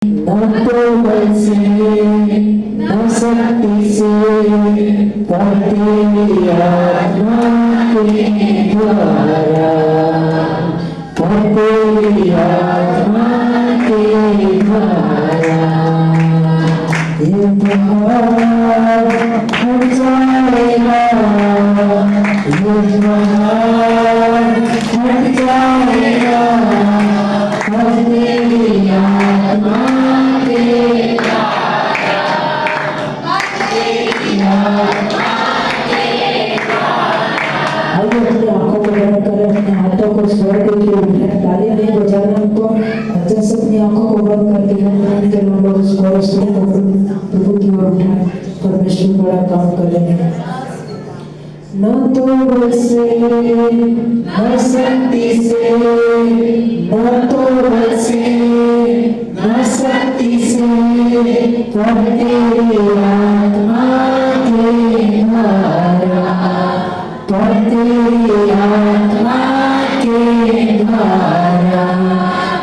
न तो बल से न शक्ति से पर तेरी आत्मा के द्वारा, पर तेरी आत्मा के द्वारा। ये पहाड़ हट जाएगा, ये पहाड़ हट जाएगा, पर तेरी आत्मा के द्वारा, पर तेरी आत्मा के द्वारा। आइए अपनी आंखों को बंद करें, अपने हाथों को स्वर्ग की ओर उठाएं। ताली नहीं बजाना हमको, जैसे अपनी आंखों को बंद करके हम के लोग उस कोरस को प्रभु की ओर उठाएं। परमेश्वर बड़ा काम करेंगे। न तो बल से न शक्ति से, न तो बल से न शक्ति से, पर तेरी आत्मा के द्वारा, पर तेरी आत्मा के द्वारा।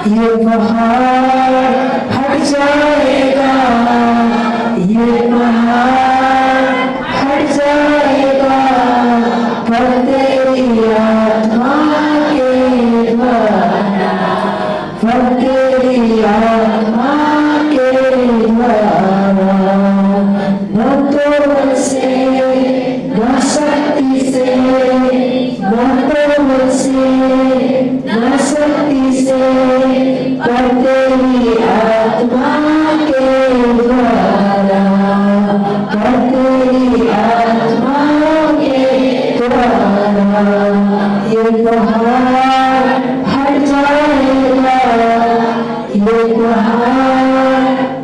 ये पहाड़ हट जाएगा, ये पहाड़ हट जाएगा, पर तेरी आत्मा के द्वारा, पर तेरी आत्मा के द्वारा। न तो बल से न शक्ति से, न तो बल से न शक्ति से, पर तेरी आत्मा के द्वारा, पर तेरी आत्मा के द्वारा। ये पहाड़ हट जाएगा, ये पहाड़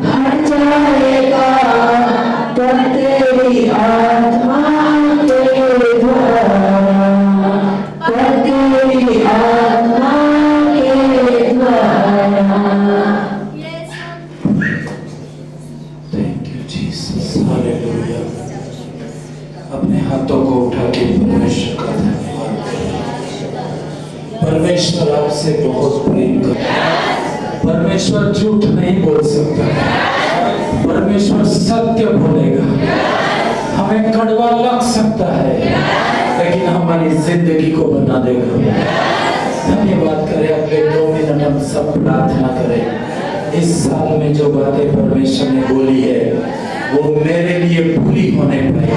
हट जाएगा, पर तेरी आत्मा के द्वारा, पर तेरी आत्मा के द्वारा। Thank you Jesus, hallelujah. अपने हाथों को उठा के परमेश्वर का धन्यवाद करें। परमेश्वर आपसे बहुत प्रेम करता है। परमेश्वर झूठ नहीं बोल सकता, परमेश्वर सत्य बोलेगा। हमें कड़वा लग सकता है, लेकिन हमारी जिंदगी को बना देगा। धन्यवाद करें। अगले 2 मिनट हम सब प्रार्थना करें। इस साल में जो बातें परमेश्वर ने बोली है वो मेरे लिए पूरी होने पाई।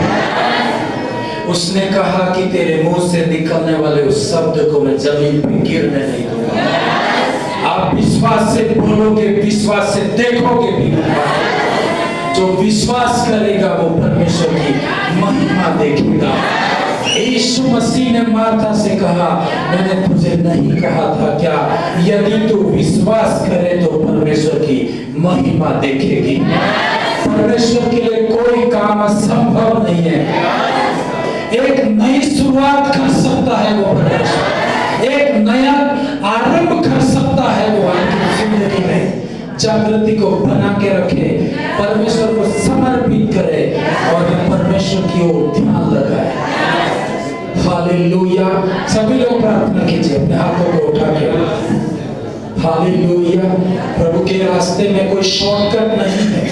उसने कहा कि तेरे मुंह से निकलने वाले उस शब्द को मैं जमीन पे गिरने नहीं दूंगा। आप विश्वास से बोलोगे, विश्वास से देखोगे भी। जो विश्वास करेगा वो परमेश्वर की महिमा देखेगा। यीशु मसीह ने मार्था से कहा, मैंने तुझे नहीं कहा था क्या, यदि तू विश्वास करे तो परमेश्वर की महिमा देखेगी। परमेश्वर के लिए कोई काम असंभव नहीं है। एक नई शुरुआत कर सकता है वो परमेश्वर, एक नया आरंभ कर सकता है वो आपकी जिंदगी में। जागृति को बना के रखे, परमेश्वर को समर्पित करे और परमेश्वर की ओर ध्यान लगाए। हालेलुया। सभी लोग प्रार्थना कीजिए, अपने हाथों को उठा के। हालेलुया। प्रभु के रास्ते में कोई शॉर्टकट नहीं है।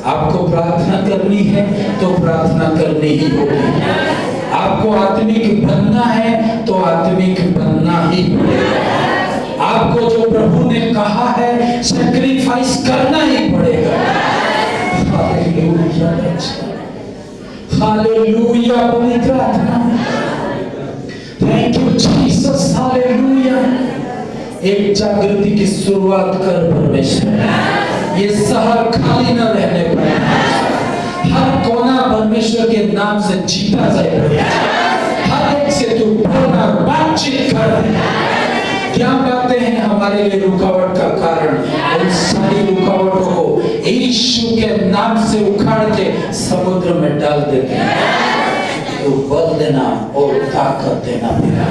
आपको प्रार्थना करनी है तो प्रार्थना करनी ही होगी। आपको आत्मिक बनना है तो आत्मिक बनना ही पड़ेगा। आपको जो प्रभु ने कहा है सैक्रिफाइस करना ही पड़ेगा। Hallelujah, hallelujah. पवित्र आत्मा, थैंक यू जीसस, हालेलुया। एक जागृति की शुरुआत कर परमेश्वर। ये शहर खाली न रहने पाए, हर कोना परमेश्वर के नाम से जीता जाए। हर एक से तू बोलना, बातचीत कर। क्या बातें हैं हमारे लिए रुकावट का कारण, उन सारी रुकावटों को यीशु के नाम से उखाड़ के समुद्र में डाल देते हैं। तो बल देना और ताकत देना पिता।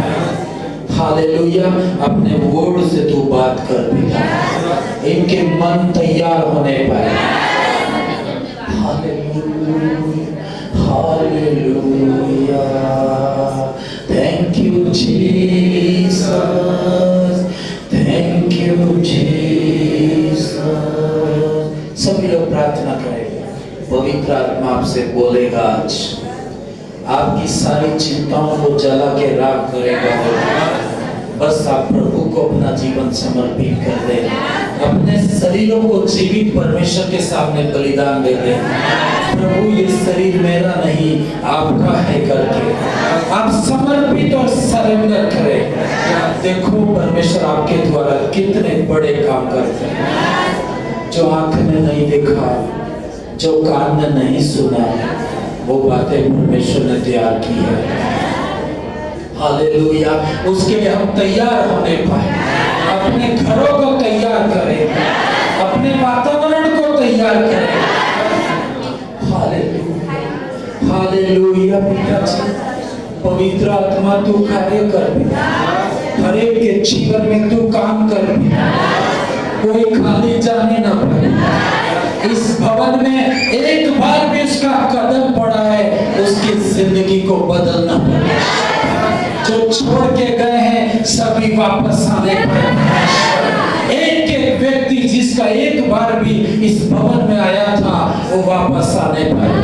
हालेलुया। अपने वर्ड से तू बात कर पिता, इनके मन तैयार होने पाए। Hallelujah, hallelujah. Thank you Jesus, thank you Jesus. प्रार्थना करें, पवित्र आत्मा आपसे बोलेगा आज, आपकी सारी चिंताओं को जला के राख करेगा। बस आप प्रभु को अपना जीवन समर्पित कर दें, अपने शरीरों को जीवित परमेश्वर के सामने बलिदान दे दें। प्रभु ये शरीर मेरा नहीं आपका है करके आप समर्पित और सरेंडर करें। देखो परमेश्वर आपके द्वारा कितने बड़े काम करते हैं, जो आंख ने नहीं देखा, जो कान ने नहीं सुना, वो बातें परमेश्वर ने तैयार की है। हालेलुया। उसके लिए हम तैयार होने पाए, अपने घरों को तैयार करें, अपने वातावरण को तैयार करें। Hallelujah, hallelujah. पिताजी, पवित्र आत्मा तू कार्य कर, हर एक के जीवन में तू काम कर, कोई खाली जाने ना पाए। इस भवन में एक बार भी उसका कदम पड़ा है, उसकी जिंदगी को बदलना पड़े। जो छोड़ के गए हैं सभी वापस आने पाए। एक एक व्यक्ति जिसका एक बार भी इस भवन में आया था वो वापस आने पाए।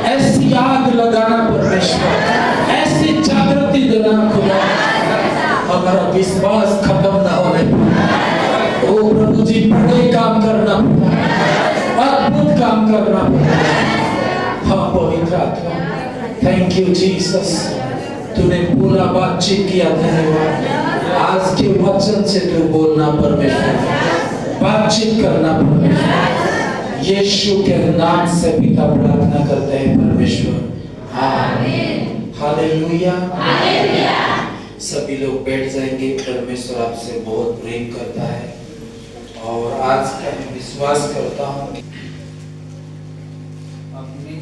ऐसी आग लगाना परमेश्वर, ऐसी जागृति देना खुदा, हमारा विश्वास खत्म ना होने पाए। ओ प्रभु जी, बड़े काम करना, अद्भुत काम करना। हाँ पवित्र आत्मा, थैंक यू जीसस, तूने पूरा बातचीत किया। धन्यवाद। आज के वचन से तू बोलना परमेश्वर, बातचीत करना परमेश्वर। यीशु के नाम से पिता प्रार्थना करते हैं परमेश्वर, आमीन। Hallelujah, hallelujah. सभी लोग बैठ जाएंगे। परमेश्वर आपसे बहुत प्रेम करता है और आज का मैं विश्वास करता हूँ कि अपनी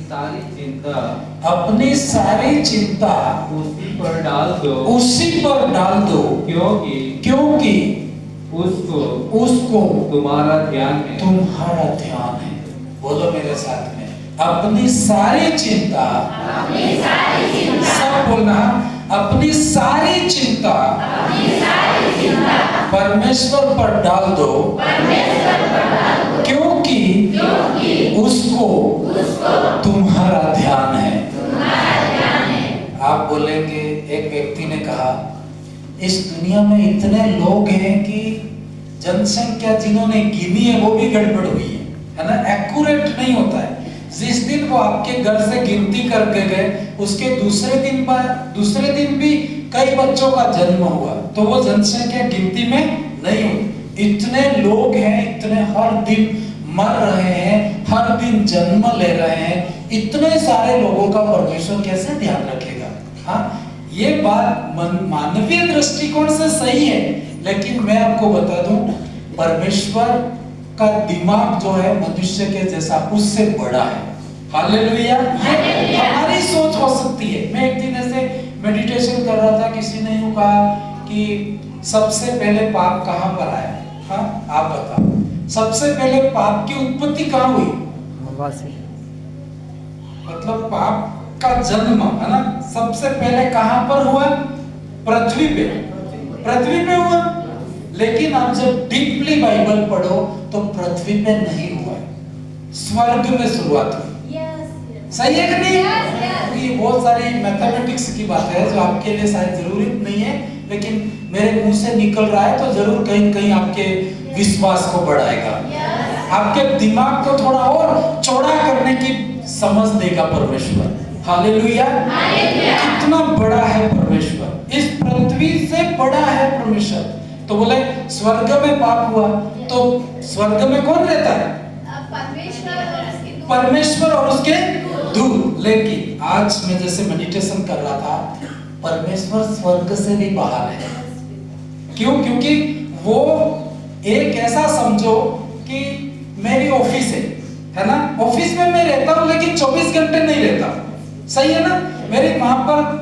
सारी चिंता उसी पर डाल दो, उसी पर डाल दो, क्योंकि उसको तुम्हारा ध्यान है। बोलो मेरे साथ में, अपनी सारी चिंता, सब बोलना, अपनी सारी चिंता परमेश्वर पर डाल दो, क्योंकि उसको तुम्हारा ध्यान है। आप बोलेंगे, एक व्यक्ति ने कहा, इस दुनिया में इतने लोग हैं कि जनसंख्या जिन्होंने गिनी है वो भी गड़बड़ हुई है ना, एक्यूरेट नहीं होता है। जिस दिन वो आपके घर से गिनती करके गए, उसके दूसरे दिन भी कई बच्चों का जन्म हुआ, तो वो जनसंख्या गिनती में नहीं होती। इतने लोग हैं, इतने हर दिन मर रहे हैं, हर दिन जन्म ले रहे हैं, इतने सारे लोगों का परमेश्वर कैसे ध्यान रखेगा? हाँ, ये बात मानवीय दृष्टिकोण से सही है, लेकिन मैं आपको बता दूं, परमेश्वर का दिमाग जो है मनुष्य के जैसा, उससे बड़ा है। हालेलुया। ये हमारी सोच हो सकती है। मैं एक दिन ऐसे मेडिटेशन कर रहा था, किसी ने यूं कहा कि सबसे पहले पाप कहाँ पर आया? हाँ, आप बताओ, सबसे पहले पाप की उत्पत्ति कहाँ हुई? मतलब पाप का जन्म है ना, सबसे पहले कहाँ पर हुआ? पृथ्वी पे हुआ। लेकिन आप जब डीपली बाइबल पढ़ो तो पृथ्वी पे नहीं हुआ, स्वर्ग में शुरुआत हुई। सही है कि नहीं? ये बहुत सारी मैथमेटिक्स की बात है जो आपके लिए शायद जरूरी नहीं है, लेकिन मेरे मुंह से निकल रहा है तो जरूर कहीं कहीं आपके विश्वास को बढ़ाएगा, आपके दिमाग को थोड़ा और चौड़ा करने की समझ देगा परमेश्वर। हालेलुया। कितना बड़ा है परमेश्वर, इस पृथ्वी से बड़ा है परमेश्वर। तो बोले स्वर्ग में पाप हुआ, तो स्वर्ग में कौन रहता है? परमेश्वर और उसके दूत। लेकिन आज मैं जैसे मेडिटेशन कर रहा था, परमेश्वर स्वर्ग से भी बाहर है। क्यों? क्योंकि वो एक ऐसा समझो कि मेरी ऑफिस है ना, ऑफिस में मैं रहता हूँ लेकिन 24 घंटे नहीं रहता। सही है ना? मेरे वहां पर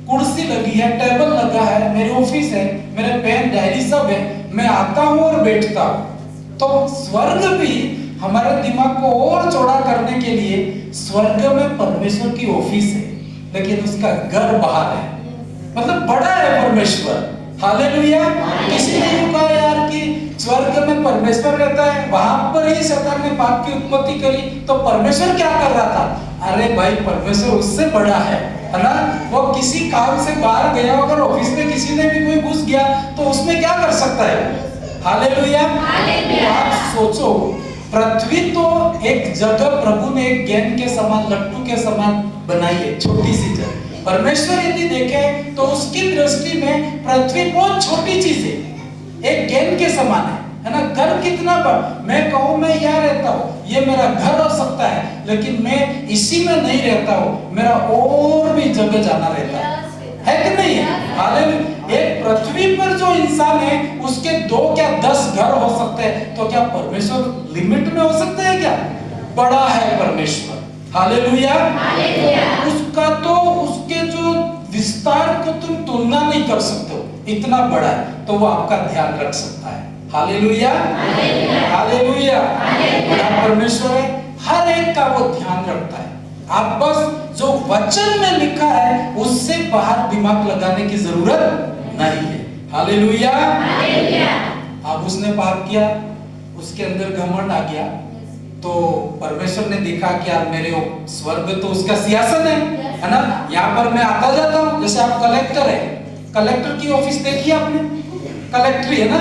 कुर्सी लगी है, टेबल लगा है, मेरी ऑफिस है, मेरे पेन डायरी सब है, मैं आता हूँ और बैठता हूँ। तो स्वर्ग भी हमारे दिमाग को और चौड़ा करने के लिए, स्वर्ग में परमेश्वर की ऑफिस है लेकिन उसका घर बाहर है, मतलब बड़ा है परमेश्वर। हालेलुया। किसी ने कहा यार कि स्वर्ग में परमेश्वर रहता है, वहां पर ही शैतान ने पाप की उत्पत्ति करी। तो परमेश्वर क्या कर रहा था? अरे भाई, परमेश्वर उससे बड़ा है ना? वो किसी काम से बाहर गया, अगर ऑफिस में किसी ने भी कोई घुस गया तो उसमें क्या कर सकता है? हालेलुया। तो आप सोचो, पृथ्वी तो एक जगह प्रभु ने एक गेंद के समान, लट्टू के समान बनाई है, छोटी सी जगह। परमेश्वर यदि देखे तो उसकी दृष्टि में पृथ्वी बहुत छोटी चीज है, एक गेंद के समान है ना? घर कितना बड़ा, मैं कहूँ मैं यहाँ रहता हूँ, ये मेरा घर हो सकता है, लेकिन मैं इसी में नहीं रहता हूँ, मेरा और भी जगह जाना रहता है कि नहीं? हालेलुया। एक पृथ्वी पर जो इंसान है उसके 2 क्या 10 घर हो सकते हैं, तो क्या परमेश्वर लिमिट में हो सकते हैं क्या? बड़ा है परमेश्वर। हालेलुया। उसका तो उसके जो विस्तार को तुम तुलना नहीं कर सकते हो, इतना बड़ा है, तो वो आपका ध्यान रख सकता है। हालेलुया। हालेलुया। बड़ा परमेश्वर है, हर एक का वो ध्यान रखता है। आप बस जो वचन में लिखा है उससे बाहर दिमाग लगाने की जरूरत नहीं है। हालेलुया। अब उसने पाप किया, उसके अंदर घमंड आ गया, तो परमेश्वर ने देखा कि यार मेरे स्वर्ग तो उसका सिंहासन है ना? यहाँ पर मैं आता जाता हूँ। जैसे आप कलेक्टर है, कलेक्टर की ऑफिस देखी आपने? कलेक्ट्री है ना,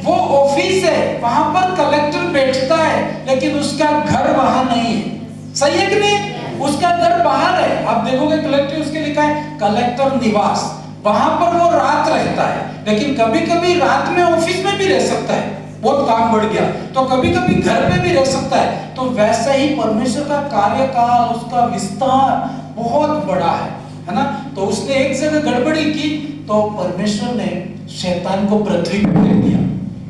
वो ऑफिस है, वहां पर कलेक्टर बैठता है, लेकिन उसका घर वहां नहीं है। सही है कि नहीं? उसका घर बाहर है। आप देखोगे कलेक्टर, उसके लिखा है कलेक्टर निवास, वहां पर वो रात रहता है, लेकिन कभी कभी रात में ऑफिस में भी रह सकता है, बहुत काम बढ़ गया तो कभी कभी घर पे भी रह सकता है। तो वैसे ही परमेश्वर का कार्यकाल, उसका विस्तार बहुत बड़ा है ना? तो उसने एक जगह गड़बड़ी की, तो परमेश्वर ने शैतान को पृथ्वी पर फेंक दिया,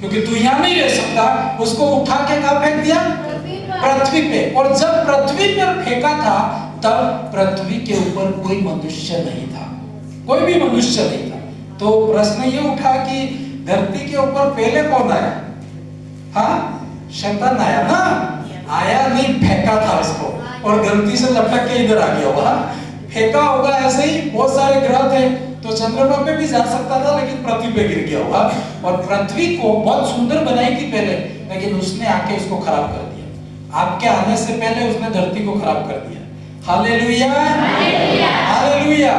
क्योंकि तू यहाँ नहीं रह सकता। उसको उठा के कहाँ फेंक दिया? पृथ्वी पे। और जब पृथ्वी पर फेंका था, तब पृथ्वी के ऊपर कोई मनुष्य नहीं था, कोई भी मनुष्य नहीं था। तो प्रश्न ये उठा कि धरती के ऊपर पहले कौन आया? हाँ, शैतान आया ना? आया नहीं, फेंका था उसको, और गलती से लटक के इधर आ गया होगा, फेंका होगा। ऐसे ही बहुत सारे ग्रह थे, तो चंद्रमा पे भी जा सकता था, लेकिन पृथ्वी पे गिर गया होगा। और पृथ्वी को बहुत सुंदर बनाई थी पहले, लेकिन उसने आके उसको खराब कर दिया। आपके आने से पहले उसने धरती को खराब कर दिया। हालेलुया। हालेलुया।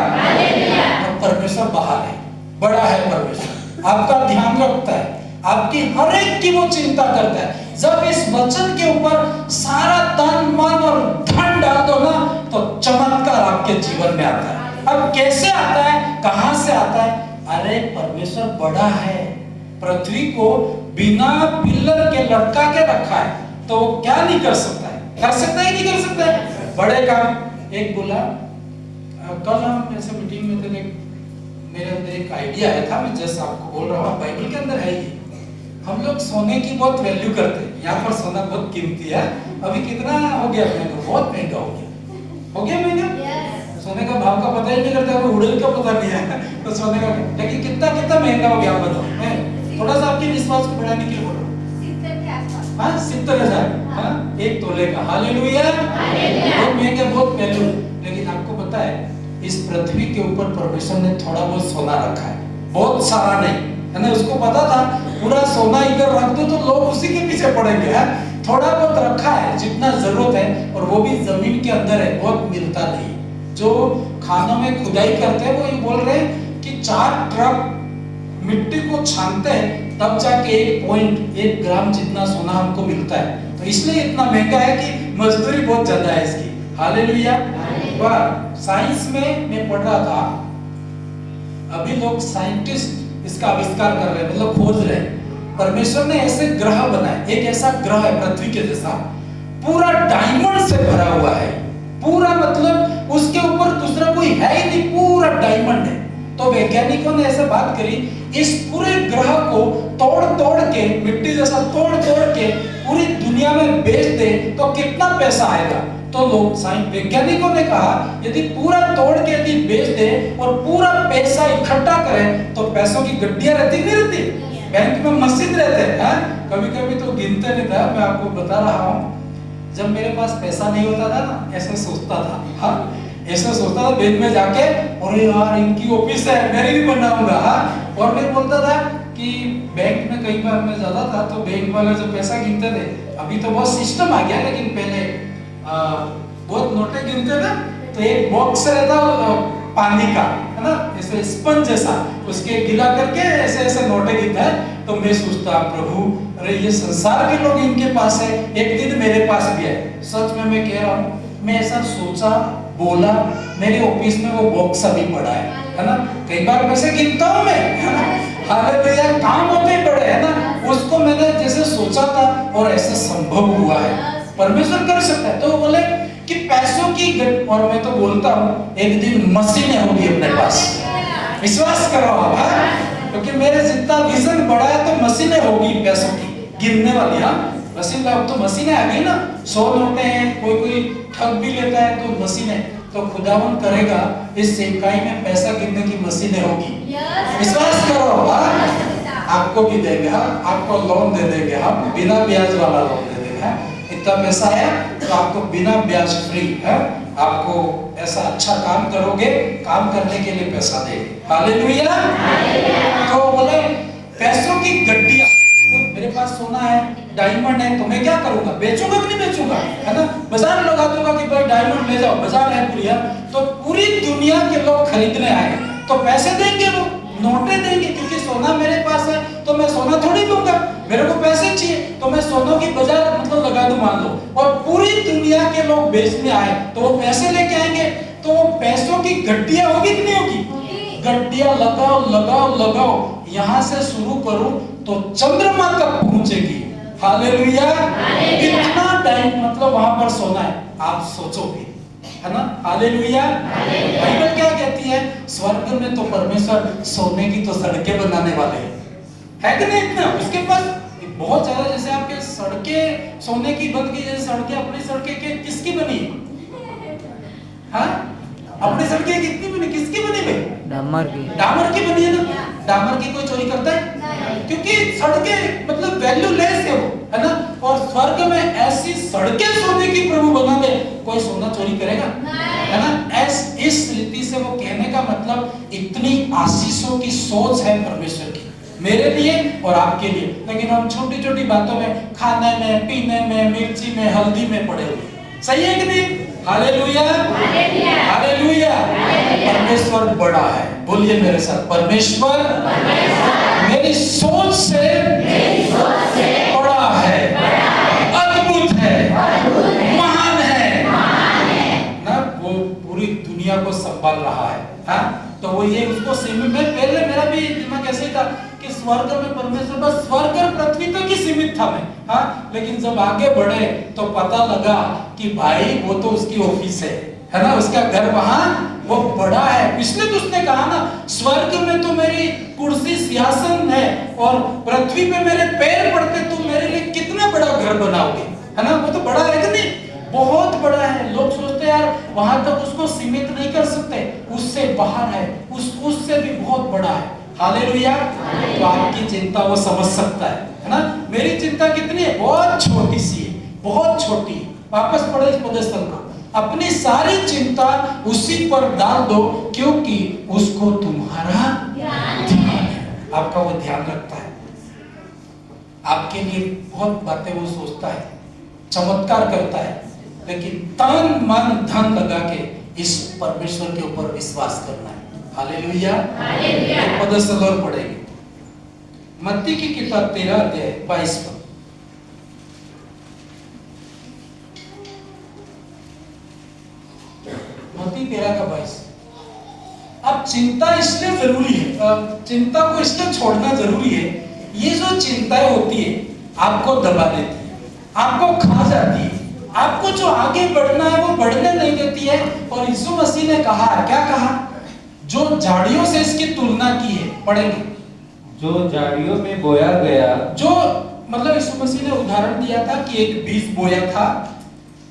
तो परमेश्वर बाहर है, बड़ा है परमेश्वर, आपका ध्यान रखता है, आपकी हर एक की वो चिंता करता है। जब इस वचन के ऊपर सारा तन मन और धन डाल दो ना, तो चमत्कार आपके जीवन में आता है। अब कैसे आता है, कहां से आता है? अरे परमेश्वर बड़ा है, पृथ्वी को बिना पिलर के लटका के रखा है, तो क्या नहीं कर सकता है? कर सकता है, नहीं कर सकता है? बड़े काम। एक बोला, कल हम ऐसे मीटिंग में थे, मेरे अंदर एक आइडिया आया था, मैं जस्ट आपको बोल रहा हूँ, बाइबल के अंदर है ये। हम लोग सोने की बहुत वैल्यू करते हैं, यहाँ पर सोना बहुत कीमती है। अभी कितना हो गया अपने को? बहुत महंगा हो गया महंगा। सोने का भाव का पता ही नहीं करता, उड़ेल का पता नहीं है तो सोने का, लेकिन कितना कितना महंगा हो गया, आप बताओ। मैं थोड़ा सा आपके विश्वास को बढ़ाने के लिए बोल रहा हूँ। हाँ, 70,000, हाँ, 1 तोले का। हालेलुया। बहुत महंगा, बहुत वैल्यू। लेकिन आपको पता है, इस पृथ्वी के ऊपर परमेश्वर ने थोड़ा बहुत सोना रखा है, बहुत सारा नहीं है ना? उसको पता था पूरा सोना इधर रख दो तो लोग उसी के पीछे पड़ेंगे। थोड़ा बहुत रखा है, जितना जरूरत है, और वो भी जमीन के अंदर है, बहुत मिलता नहीं। जो खानों में खुदाई करते हैं वो ये बोल रहे हैं कि 4 ट्रक मिट्टी को छानते हैं, तब जाके 1 ग्राम जितना सोना हमको मिलता है। तो इसलिए इतना महंगा है कि मजदूरी बहुत ज्यादा है इसकी। हालेलुया। साइंस में मैं पढ़ रहा था, अभी लोग साइंटिस्ट इसका आविष्कार कर रहे हैं, मतलब खोज रहे हैं। परमेश्वर ने ऐसे ग्रह बनाए, एक ऐसा ग्रह है पृथ्वी के जैसा, पूरा डायमंड से भरा हुआ है, पूरा मतलब उसके ऊपर दूसरा कोई है ही नहीं, पूरा डायमंड है। तो वैज्ञानिकों ने ऐसे बात करी, इस पूरे ग्रह को तोड़ तोड़ के, मिट्टी जैसा तोड़ तोड़ के पूरी दुनिया में बेच दे तो कितना पैसा आएगा? तो लोग वैज्ञानिकों ने कहा, यदि पूरा तोड़ के यदि बेच दे और पूरा पैसा इकट्ठा करें, तो पैसों की गड्डियां रहती नहीं रहती, बैंक में मस्जिद रहते हैं। कभी कभी तो गिनते नहीं था। मैं आपको बता रहा हूँ, जब मेरे पास पैसा नहीं होता था ना, ऐसे सोचता था, हाँ, ऐसे सोचता था बैंक में जाके, अरे यार इनकी ऑफिस है, मैं भी बनाऊंगा। और मैं बोलता था कि बैंक में कई बार मैं जाता था तो बैंक वाले जो पैसा गिनते थे, अभी तो बहुत सिस्टम आ गया, लेकिन पहले बहुत नोटें गिनते थे तो एक बॉक्स रहता पानी का, है ना, ऐसे स्पंज जैसा, उसके गिला करके ऐसे ऐसे नोटें गिनता है। तो मैं सोचता प्रभु, अरे ये संसार के लोग इनके पास है, एक दिन मेरे पास भी है। सच में मैं कह रहा हूँ, मैं ऐसा सोचा बोला, मेरे ऑफिस में वो बॉक्स अभी पड़ा है ना। कई बार पैसे गिनता हूँ मैं, है ना, हालेलुया, काम होते ही पड़े, है ना। उसको मैंने जैसे सोचा था और ऐसा संभव हुआ है, परमेश्वर कर सकता है। तो बोले कि पैसों की और मैं तो बोलता हूँ एक दिन मशीनें होगी अपने पास, विश्वास करो आप, क्योंकि मेरे जितना विजन बड़ा है तो मशीनें होगी पैसों की गिनने वाली। हाँ, मशीन, अब तो मशीनें आ गई ना, 100 नोटें हैं, कोई ठग भी लेता है तो मशीनें, तो खुदावन करेगा इस सेवकाई में पैसा गिनने की मशीनें होगी, विश्वास करो। आपको भी देंगे, आपको लोन दे देंगे, हम बिना ब्याज वाला लोन दे देंगे। इतना पैसा है तो आपको बिना ब्याज फ्री है, आपको ऐसा अच्छा काम करोगे, काम करने के लिए पैसा देंगे। हालेलुया। तो बोले पैसों की गड्डियां, मेरे पास सोना है, डायमंड है, तो मैं क्या करूंगा, बेचूंगा कि नहीं बेचूंगा, है ना। बाजार लगा दूंगा कि भाई डायमंड ले जाओ, बाजार है पूरी, तो पूरी दुनिया के लोग खरीदने आए तो पैसे देंगे, वो नोटें देंगे, क्योंकि सोना मेरे पास है तो मैं सोना थोड़ी दूंगा, मेरे को पैसे चाहिए तो मैं सोनों की बाजार मतलब लगा दूं मान लो, और पूरी दुनिया के लोग बेचने आए तो वो पैसे लेके आएंगे, तो वो पैसों की गड्डियां होगी कि नहीं होगी, गड्डियां लगाओ लगाओ लगाओ, यहां से शुरू करूं तो चंद्रमा तक पहुंचेगी। हालेलुया। इतना टाइम मतलब वहां पर सोना है, आप सोचोगे, है ना। हालेलुया। बाइबल क्या कहती है, स्वर्ग में तो परमेश्वर सोने की तो सड़कें बनाने वाले हैं, है कि नहीं। इतना उसके पास बहुत ज्यादा, जैसे आपके सड़कें सोने की बन गई, जैसे सड़कें, अपनी सड़कें के किसकी बनी, हाँ, अपनी सड़कें कितनी बनी, किसकी बनी भाई, डामर की बनी है ना। डामर की कोई चोरी करता है, क्योंकि सड़कें मतलब वैल्यूलेस है वो, है ना। और स्वर्ग में ऐसी सड़कें सोने की प्रभु बना दे, कोई सोना चोरी करेगा, है ना। इस रीति से वो कहने का मतलब इतनी आशीषों की सोच है परमेश्वर की मेरे लिए और आपके लिए, लेकिन हम छोटी छोटी बातों में, खाने में, पीने में, मिर्ची में, हल्दी में पड़े हुए, सही है कि नहीं। Hallelujah, hallelujah. परमेश्वर बड़ा है, बोलिए मेरे साथ, परमेश्वर मेरी सोच से बड़ा है, अद्भुत है, महान है ना। वो पूरी दुनिया को संभाल रहा है, हाँ। तो वो ये उसको सीमित में, पहले मेरा भी दिमाग ऐसे ही था कि स्वर्ग में परमेश्वर, बस स्वर्ग और पृथ्वी तक ही सीमित था मैं, हाँ। लेकिन जब आगे बढ़े तो पता लगा कि भाई वो तो उसकी ऑफिस है ना, उसका घर वहां वो बड़ा है। इसलिए तो उसने कहा ना, स्वर्ग में तो मेरी कुर्सी सिंहासन है और पृथ्वी पे मेरे पैर पड़ते, तुम मेरे लिए कितना बड़ा घर बनाओगे, है ना। वो तो बड़ा है कि नहीं, बहुत बड़ा है। लोग सोचते हैं यार वहां तक उसको सीमित नहीं कर सकते, उससे बाहर है, उससे भी बहुत बड़ा है। हालेलुया। तो आपकी चिंता वो समझ सकता है ना। मेरी चिंता कितनी है, बहुत छोटी सी है, बहुत छोटी। वापस पढ़ो इस पदस्थल को, अपनी सारी चिंता उसी पर डाल दो क्योंकि उसको तुम्हारा ध्यान है। आपका वो ध्यान रखता है, आपके लिए बहुत बातें वो सोचता है, चमत्कार करता है, लेकिन तन मन धन लगा के इस परमेश्वर के ऊपर विश्वास करना है। हालेलुया। हालेलुया। पदस्थल और पढ़ेंगे, मत्ती की किताब 13 अध्याय 22 पद। मत्ती 13 का 22। अब चिंता इसलिए जरूरी है, चिंता को इसलिए छोड़ना जरूरी है, ये जो चिंताएं होती है आपको दबा देती है, आपको खा जाती है, आपको जो आगे बढ़ना है वो बढ़ने नहीं देती है। और यीशु मसीह ने कहा, क्या कहा, जो झाड़ियों से इसकी तुलना की है, पढ़ेंगे, जो झाड़ियों में बोया गया, जो मतलब यीशु मसीह ने उदाहरण दिया था कि एक बीज बोया था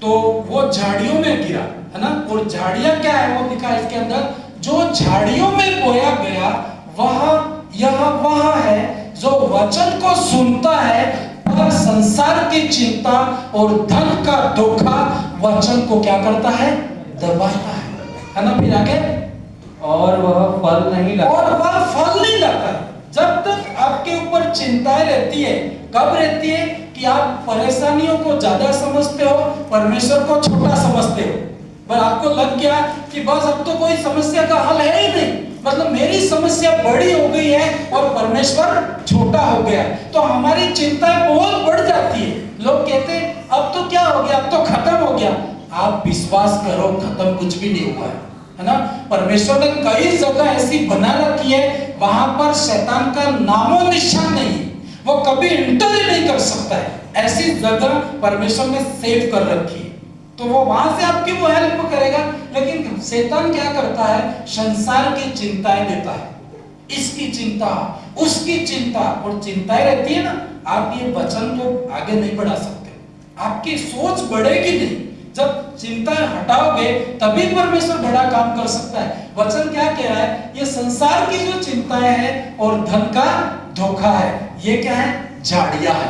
तो वो झाड़ियों में गिरा, है ना। और झाड़ियां क्या है वो लिखा है इसके अंदर, जो झाड़ियों में बोया गया वह है जो वचन को सुनता है पर संसार की चिंता और धन का धोखा वचन को क्या करता है, दबाता है ना। फिर आगे, और वह फल नहीं लाता, और वह फल नहीं लाता, जब तक आपके ऊपर चिंताएं रहती है, कब रहती है कि आप परेशानियों को ज्यादा समझते हो, परमेश्वर को छोटा समझते हो। पर आपको लग गया कि बस अब तो कोई समस्या का हल है ही नहीं, मतलब मेरी समस्या बड़ी हो गई है और परमेश्वर छोटा हो गया, तो हमारी चिंताएं बहुत बढ़ जाती है। लोग कहते हैं अब तो क्या हो गया, अब तो खत्म हो गया। आप विश्वास करो, खत्म कुछ भी नहीं हुआ है ना। परमेश्वर ने कई जगह ऐसी बना रखी है, वहां पर शैतान का नामो निशान नहीं है, वो कभी एंटर ही नहीं कर सकता है। ऐसी जगह परमेश्वर ने सेव कर रखी है, तो वो वहां से आपकी वो हेल्प करेगा। लेकिन शैतान क्या करता है, संसार की चिंताएं देता है, इसकी चिंता, उसकी चिंता, और चिंताएं रहती है ना, आप ये वचन को आगे नहीं बढ़ा सकते, आपकी सोच बढ़ेगी नहीं। जब चिंता हटाओगे तभी परमेश्वर बड़ा काम कर सकता है। वचन क्या कह रहा है, ये संसार की जो चिंताएं हैं और धन का धोखा है, ये क्या है, झाड़ियां है।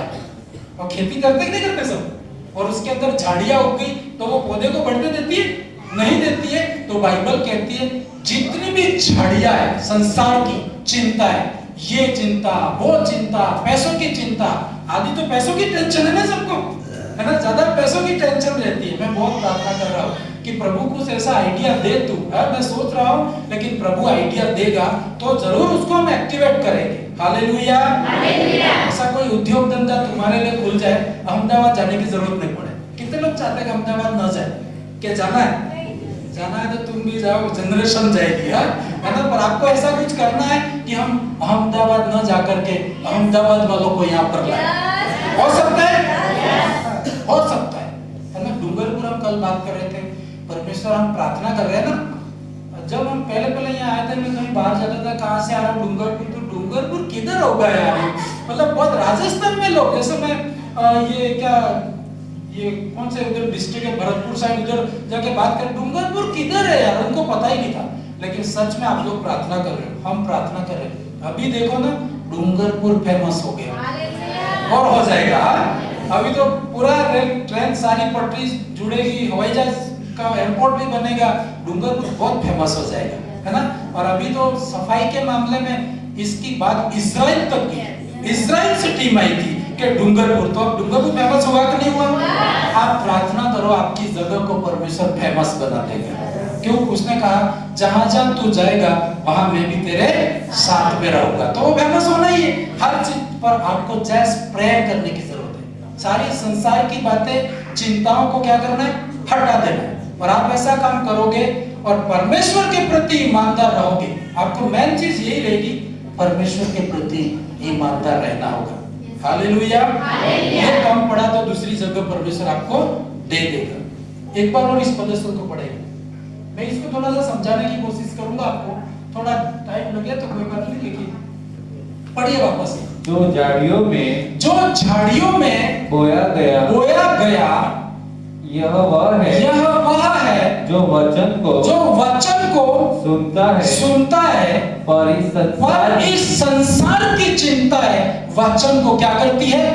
और खेती करते कि नहीं करते सब, और उसके अंदर झाड़ियां उग गई तो वो पौधे को बढ़ने देती है, नहीं देती है। तो बाइबल कहती है जितनी भी झाड़ियां है संसार की चिंताएं, ये चिंता, वो चिंता, पैसों की चिंता, आदि तो पैसों की टेंशन है ना सबको, है ना, ज्यादा पैसों की टेंशन रहती है। मैं बहुत प्रार्थना कर रहा हूँ कि प्रभु कुछ ऐसा आइडिया दे तू, मैं सोच रहा हूँ, लेकिन प्रभु आइडिया देगा तो जरूर उसको हम एक्टिवेट करेंगे। हालेलुया। ऐसा कोई उद्योग धंधा तुम्हारे लिए खुल जाए, अहमदाबाद जाने की जरूरत नहीं पड़े। कितने लोग चाहते हैं कि अहमदाबाद न जाए, क्या जाना है? जाना है तो तुम भी जाओ, जनरेशन जाएगी, है ना। पर आपको ऐसा कुछ करना है कि हम अहमदाबाद न जाकर के अहमदाबाद वालों को यहाँ पर लाए। हो सकता है, हो सकता है ना। डूंगरपुर हम कल बात कर रहे थे, परमेश्वर हम प्रार्थना कर रहे हैं ना। जब हम पहले यहाँ आए थे, मैं कहीं बाहर जाता था, कहाँ से आ रहा हूँ, डूंगरपुर, तो डूंगरपुर किधर होगा यार, मतलब बहुत राजस्थान में लोग, जैसे मैं ये क्या, ये कौन से उधर डिस्ट्रिक्ट है, भरतपुर साइड, उधर जाके बात कर, डूंगरपुर किधर है यार, उनको पता ही नहीं था। लेकिन सच में आप लोग प्रार्थना कर रहे हो, हम प्रार्थना कर रहे हैं, अभी देखो ना डूंगरपुर फेमस हो गया और हो जाएगा। अभी तो पूरा रेल ट्रेन सारी पटरी जुड़ेगी, हवाई जहाज का एयरपोर्ट भी बनेगा, डूंगरपुर बहुत फेमस हो जाएगा, है ना। और अभी तो सफाई के मामले में इसकी बात इजराइल तक की, इजराइल से टीम आई थी कि डूंगरपुर, तो अब डूंगरपुर फेमस हुआ कि नहीं हुआ? आप प्रार्थना करो, आपकी जगह को परमेश्वर फेमस बना देगा। क्यों? उसने कहा जहां जहां तू जाएगा वहां मैं भी तेरे साथ में रहूंगा, तो वो फेमस होना ही है। हर चीज पर आपको जस्ट प्रेयर करने की जरूरत है। सारी संसार की बातें, चिंताओं को क्या करना है, हटा देना है। और आप ऐसा काम करोगे और परमेश्वर के प्रति ईमानदार रहोगे। आपको मेन चीज यही रहेगी, परमेश्वर के प्रति ईमानदार रहना होगा। हालेलुया। ये कम पड़ा तो दूसरी जगह परमेश्वर आपको दे देगा। एक बार और इस पदस्थल को पढ़ेगा, मैं इसको थोड़ा सा समझाने की कोशिश करूंगा, आपको थोड़ा टाइम लगे तो कोई बात नहीं, लेकिन पढ़िए वापस। जो झाड़ियों में, जो झाड़ियों में बोया गया, यह वह है जो वचन को सुनता है, पर इस संसार की चिंताएं वचन को क्या करती है?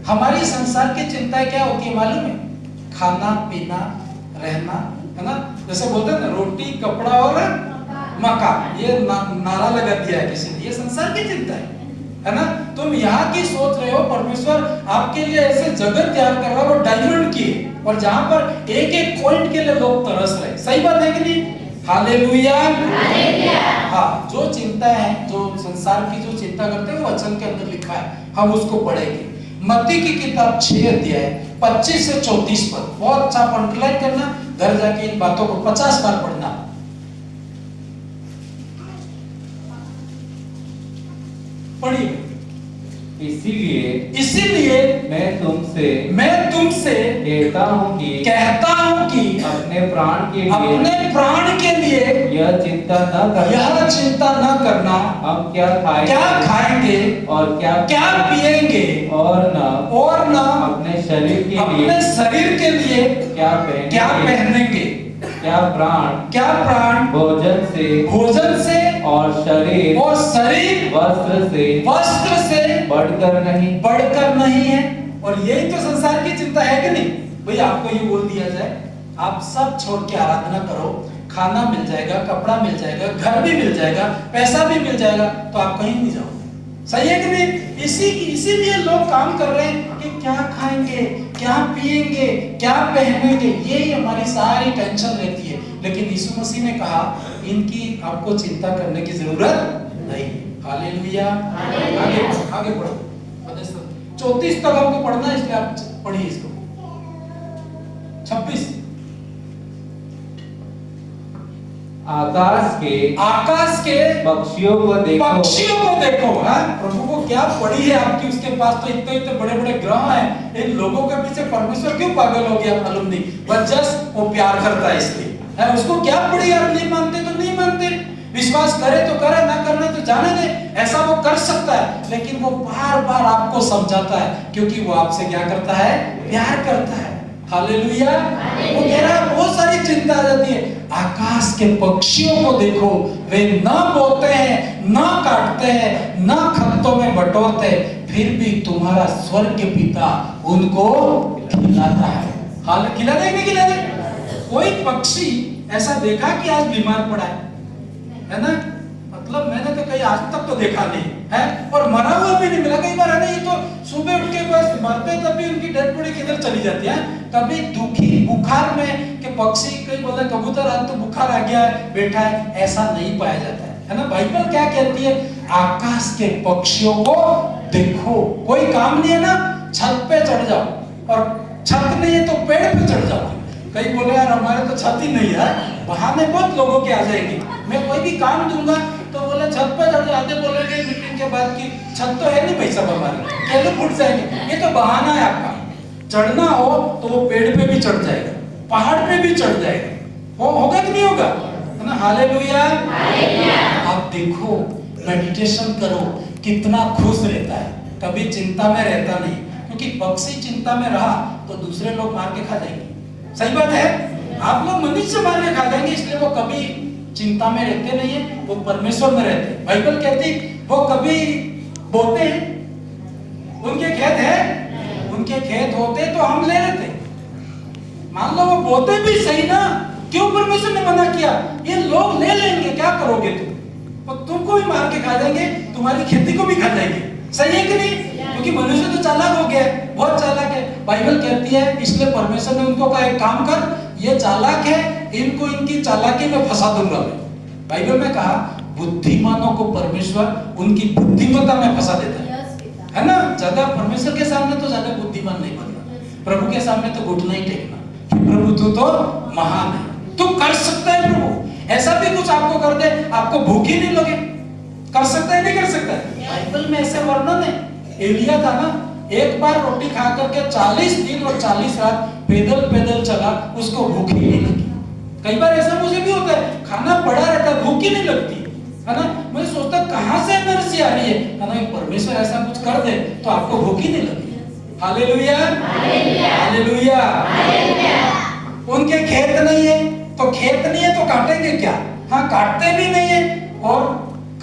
हमारी संसार की चिंताएं क्या होती है मालूम है? खाना पीना रहना, है ना। जैसे बोलते हैं ना, रोटी कपड़ा और मकान, ये नारा लगा दिया है किसी ने, ये संसार की चिंता है ना। तुम यहाँ की सोच रहे हो, परमेश्वर आपके लिए ऐसे जगत तैयार कर रहा है, वो डायमंड की, और जहां पर एक एक पॉइंट के लिए लोग तरस रहे। सही बात है कि नहीं? हालेलुया। हाँ, जो चिंता है, जो संसार की जो चिंता करते हैं, वो वचन के अंदर लिखा है, हम उसको पढ़ेंगे। मत्ती की किताब 6 अध्याय 25 से 34 पद, बहुत अच्छा अंडरलाइन करना, घर जाके इन बातों को 50 बार पढ़ना। पढ़िए। इसीलिए मैं तुमसे कहता हूँ कि अपने प्राण के लिए यह चिंता न करना, हम क्या खाएंगे और क्या पिएंगे, और न अपने शरीर के लिए क्या पहनेंगे। क्या प्राण भोजन से और शरीर वस्त्र से बढ़कर नहीं है। और यही तो संसार की चिंता है कि नहीं भाई? आपको ये बोल दिया जाए आप सब छोड़ के आराधना करो, खाना मिल जाएगा, कपड़ा मिल जाएगा, घर भी मिल जाएगा, पैसा भी मिल जाएगा, तो आप कहीं नहीं जाओगे। सही है कि नहीं? इसीलिए लोग काम कर रहे हैं कि क्या खाएंगे, क्या पिएंगे, क्या पहनेंगे, ये हमारी सारी टेंशन रहती है। लेकिन यीशु मसीह ने कहा इनकी आपको चिंता करने की जरूरत नहीं। हालेलुया। आगे पढ़ो 34 तक हमको पढ़ना है, इसलिए आप पढ़िए इसको। 26 आकाश के पक्षियों को देखो। हाँ, प्रभु को क्या पड़ी है आपकी, उसके पास तो इतने बड़े बड़े ग्रह हैं। इन लोगों के पीछे परमेश्वर क्यों पागल हो गया मालूम नहीं, बस जस्ट वो प्यार करता है इसलिए है। उसको क्या पड़ी, आप नहीं मानते तो नहीं मानते, विश्वास करे तो करे, ना करने तो जाने दे। ऐसा वो कर सकता है, लेकिन वो बार बार आपको समझाता है, क्योंकि वो आपसे क्या करता है, प्यार करता है। हालेलुया। वो कह रहा है बहुत सारी चिंता आ जाती है। आकाश के पक्षियों को देखो, वे ना बोते हैं, ना काटते हैं, ना खत्तों में बटोरते, फिर भी तुम्हारा स्वर्ग पिता उनको खिलाता है। हाल खिला दे नहीं खिला दे? कोई पक्षी ऐसा देखा कि आज बीमार पड़ा है ना? मतलब मैंने तो कहीं आज तक तो देखा नहीं है, और मरा हुआ भी नहीं मिला। कई बार है ना, ये तो सुबह उठ के बस मरते तभी उनकी डेड बॉडी किधर चली जाती है। कभी दुखी बुखार में के पक्षी, कई बोले कबूतर आज तो बुखार आ गया है बैठा है, ऐसा नहीं पाया जाता है ना? बाइबल क्या कहती है, आकाश के पक्षियों को देखो। कोई काम नहीं है ना, छत पे चढ़ जाओ, और छत नहीं है तो पेड़ पे चढ़ जाओ। कई बोले यार हमारे तो छत ही नहीं है, बहाने बहुत लोगों के आ जाएंगे, मैं कोई भी काम दूंगा तो बोले छत पे चढ़ जाते, बोलेंगे मीटिंग के बाद की छत तो है नहीं भाई साहब हमारे, कैसे फूट जाएंगे, ये तो बहाना है आपका। चढ़ना हो तो वो पेड़ पे भी चढ़ जाएगा, पहाड़ पे भी चढ़ जाएगा, वो होगा कि नहीं होगा, है ना? हालेलुया। आप देखो, मेडिटेशन करो, कितना खुश रहता है, कभी चिंता में रहता नहीं, क्योंकि पक्षी चिंता में रहा तो दूसरे लोग मार के खा जाएंगे। सही बात है, आप लोग मनुष्य मार के खा जाएंगे, इसलिए वो कभी चिंता में रहते नहीं है, वो परमेश्वर में रहते हैं। बाइबल कहती वो कभी बोते हैं, उनके खेत है, उनके खेत होते तो हम ले लेते। मान लो वो बोते भी सही ना, क्यों परमेश्वर ने मना किया? ये लोग ले लेंगे, क्या करोगे तुम? वो तुमको भी मार के खा जाएंगे, तुम्हारी खेती को भी खा जाएंगे। सही है कि नहीं? क्योंकि मनुष्य तो चालाक हो गया है, बहुत चालाक है। बाइबल कहती है इसलिए परमेश्वर ने उनको कहा एक काम कर, ये चालाक है, इनको इनकी चालाकी में फंसा दूंगा मैं। बाइबल में कहा बुद्धिमानों को परमेश्वर उनकी बुद्धिमत्ता में फंसा देता है ना? ज्यादा परमेश्वर के सामने तो ज्यादा बुद्धिमान नहीं बनना, प्रभु के सामने तो घुटना ही टेकना। प्रभु तू तो महान है, तू कर सकता है। प्रभु ऐसा भी कुछ आपको कर दे, आपको भूख ही नहीं लगे, कर सकता है नहीं कर सकता है? बाइबल में ऐसे वर्णन है। एलिया था ना, एक बार रोटी खा करके 40 दिन और 40 रात पैदल पैदल चला, उसको भूख ही नहीं लगी। कई बार ऐसा मुझे भी होता है, खाना पड़ा रहता है, भूख ही नहीं लगती, है ना? मैं सोचता कहां से एनर्जी आ रही है ना? परमेश्वर ऐसा कुछ कर दे तो आपको भूख ही नहीं लगती। Hallelujah, hallelujah. उनके खेत नहीं है तो खेत नहीं है तो काटेंगे क्या? हाँ, काटते भी नहीं है। और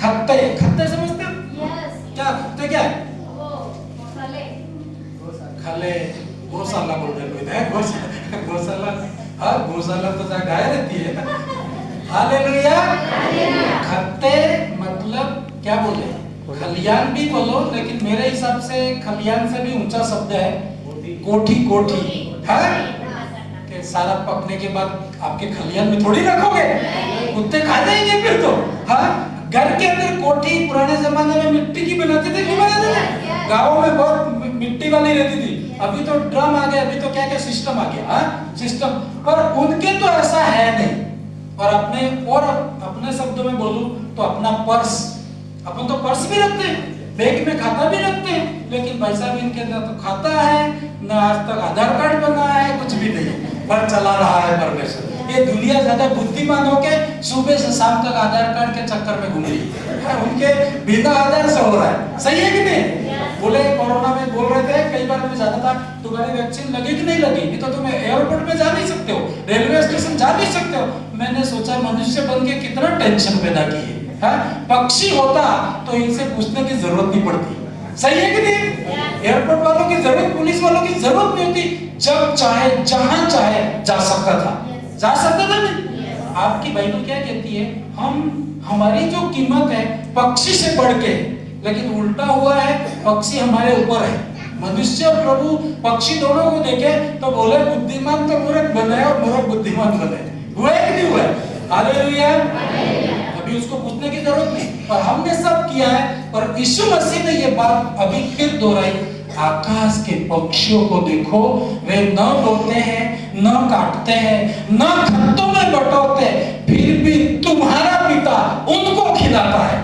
खत्ते, खत्ते समझते हो? क्या खत्ते क्या है? खले, गौशाला बोल रहे कोई है, गौशाला। हाँ, गौशाला तो जहाँ गाय रहती है। हालेलुया। खत्ते मतलब क्या बोले? खलियान भी बोलो, लेकिन मेरे हिसाब से खलियान से भी ऊंचा शब्द है कोठी। कोठी है कि सारा पकने के बाद आपके खलियान में थोड़ी रखोगे, कुत्ते खा जाएंगे फिर तो। हाँ, घर के अंदर कोठी पुराने जमाने में मिट्टी की बनाते थे, नहीं बनाते थे? गाँव में बहुत मिट्टी वाली रहती थी। अभी तो ड्रम आ गए, अभी तो क्या क्या सिस्टम आ गया, सिस्टम। पर उनके तो ऐसा है नहीं। और अपने शब्दों में बोलूं तो अपना पर्स, अपन तो पर्स भी रखते हैं, बैंक में खाता भी रखते हैं, लेकिन पैसा भी इनके अंदर तो खाता है ना, आज तक आधार कार्ड बना है, कुछ भी नहीं, पर चला रहा है परमेश्वर। ये दुनिया ज्यादा बुद्धिमान होके सुबह से शाम तक आधार कार्ड के चक्कर में घूम रही है, उनके बिना आधार से हो रहा है। सही है कि नहीं? बोले कोरोना में बोल रहे थे, कई बार मैं जाना था, तुम्हारी वैक्सीन लगी कि नहीं लगी? नहीं तो तुम एयरपोर्ट में जा नहीं सकते हो, रेलवे स्टेशन जा नहीं सकते हो। मैंने सोचा मनुष्य बन के कितना टेंशन पैदा की है। पक्षी होता तो इनसे पूछने की जरूरत नहीं पड़ती। सही है कि नहीं? एयरपोर्ट वालों की जरूरत, पुलिस वालों की जरूरत नहीं होती, जब चाहे जहां चाहे जा सकता था, जा सकता था नहीं। आपकी बाइबल क्या कहती है? हमारी जो कीमत है पक्षी से बढ़ के, लेकिन उल्टा हुआ है, पक्षी हमारे ऊपर है। मनुष्य और प्रभु पक्षी दोनों को देखे तो बोले बुद्धिमान तो मूर्ख बने और मूर्ख बुद्धिमान बने। हुआ है कि नहीं हुआ? हालेलुया। अभी उसको पूछने की जरूरत नहीं, पर हमने सब किया है। पर यीशु मसीह ने ये बात अभी फिर दोहराई, आकाश के पक्षियों को देखो, वे न बोते हैं, न काटते हैं, न खत्तों में बटोरते, फिर भी तुम्हारा पिता उनको खिलाता है।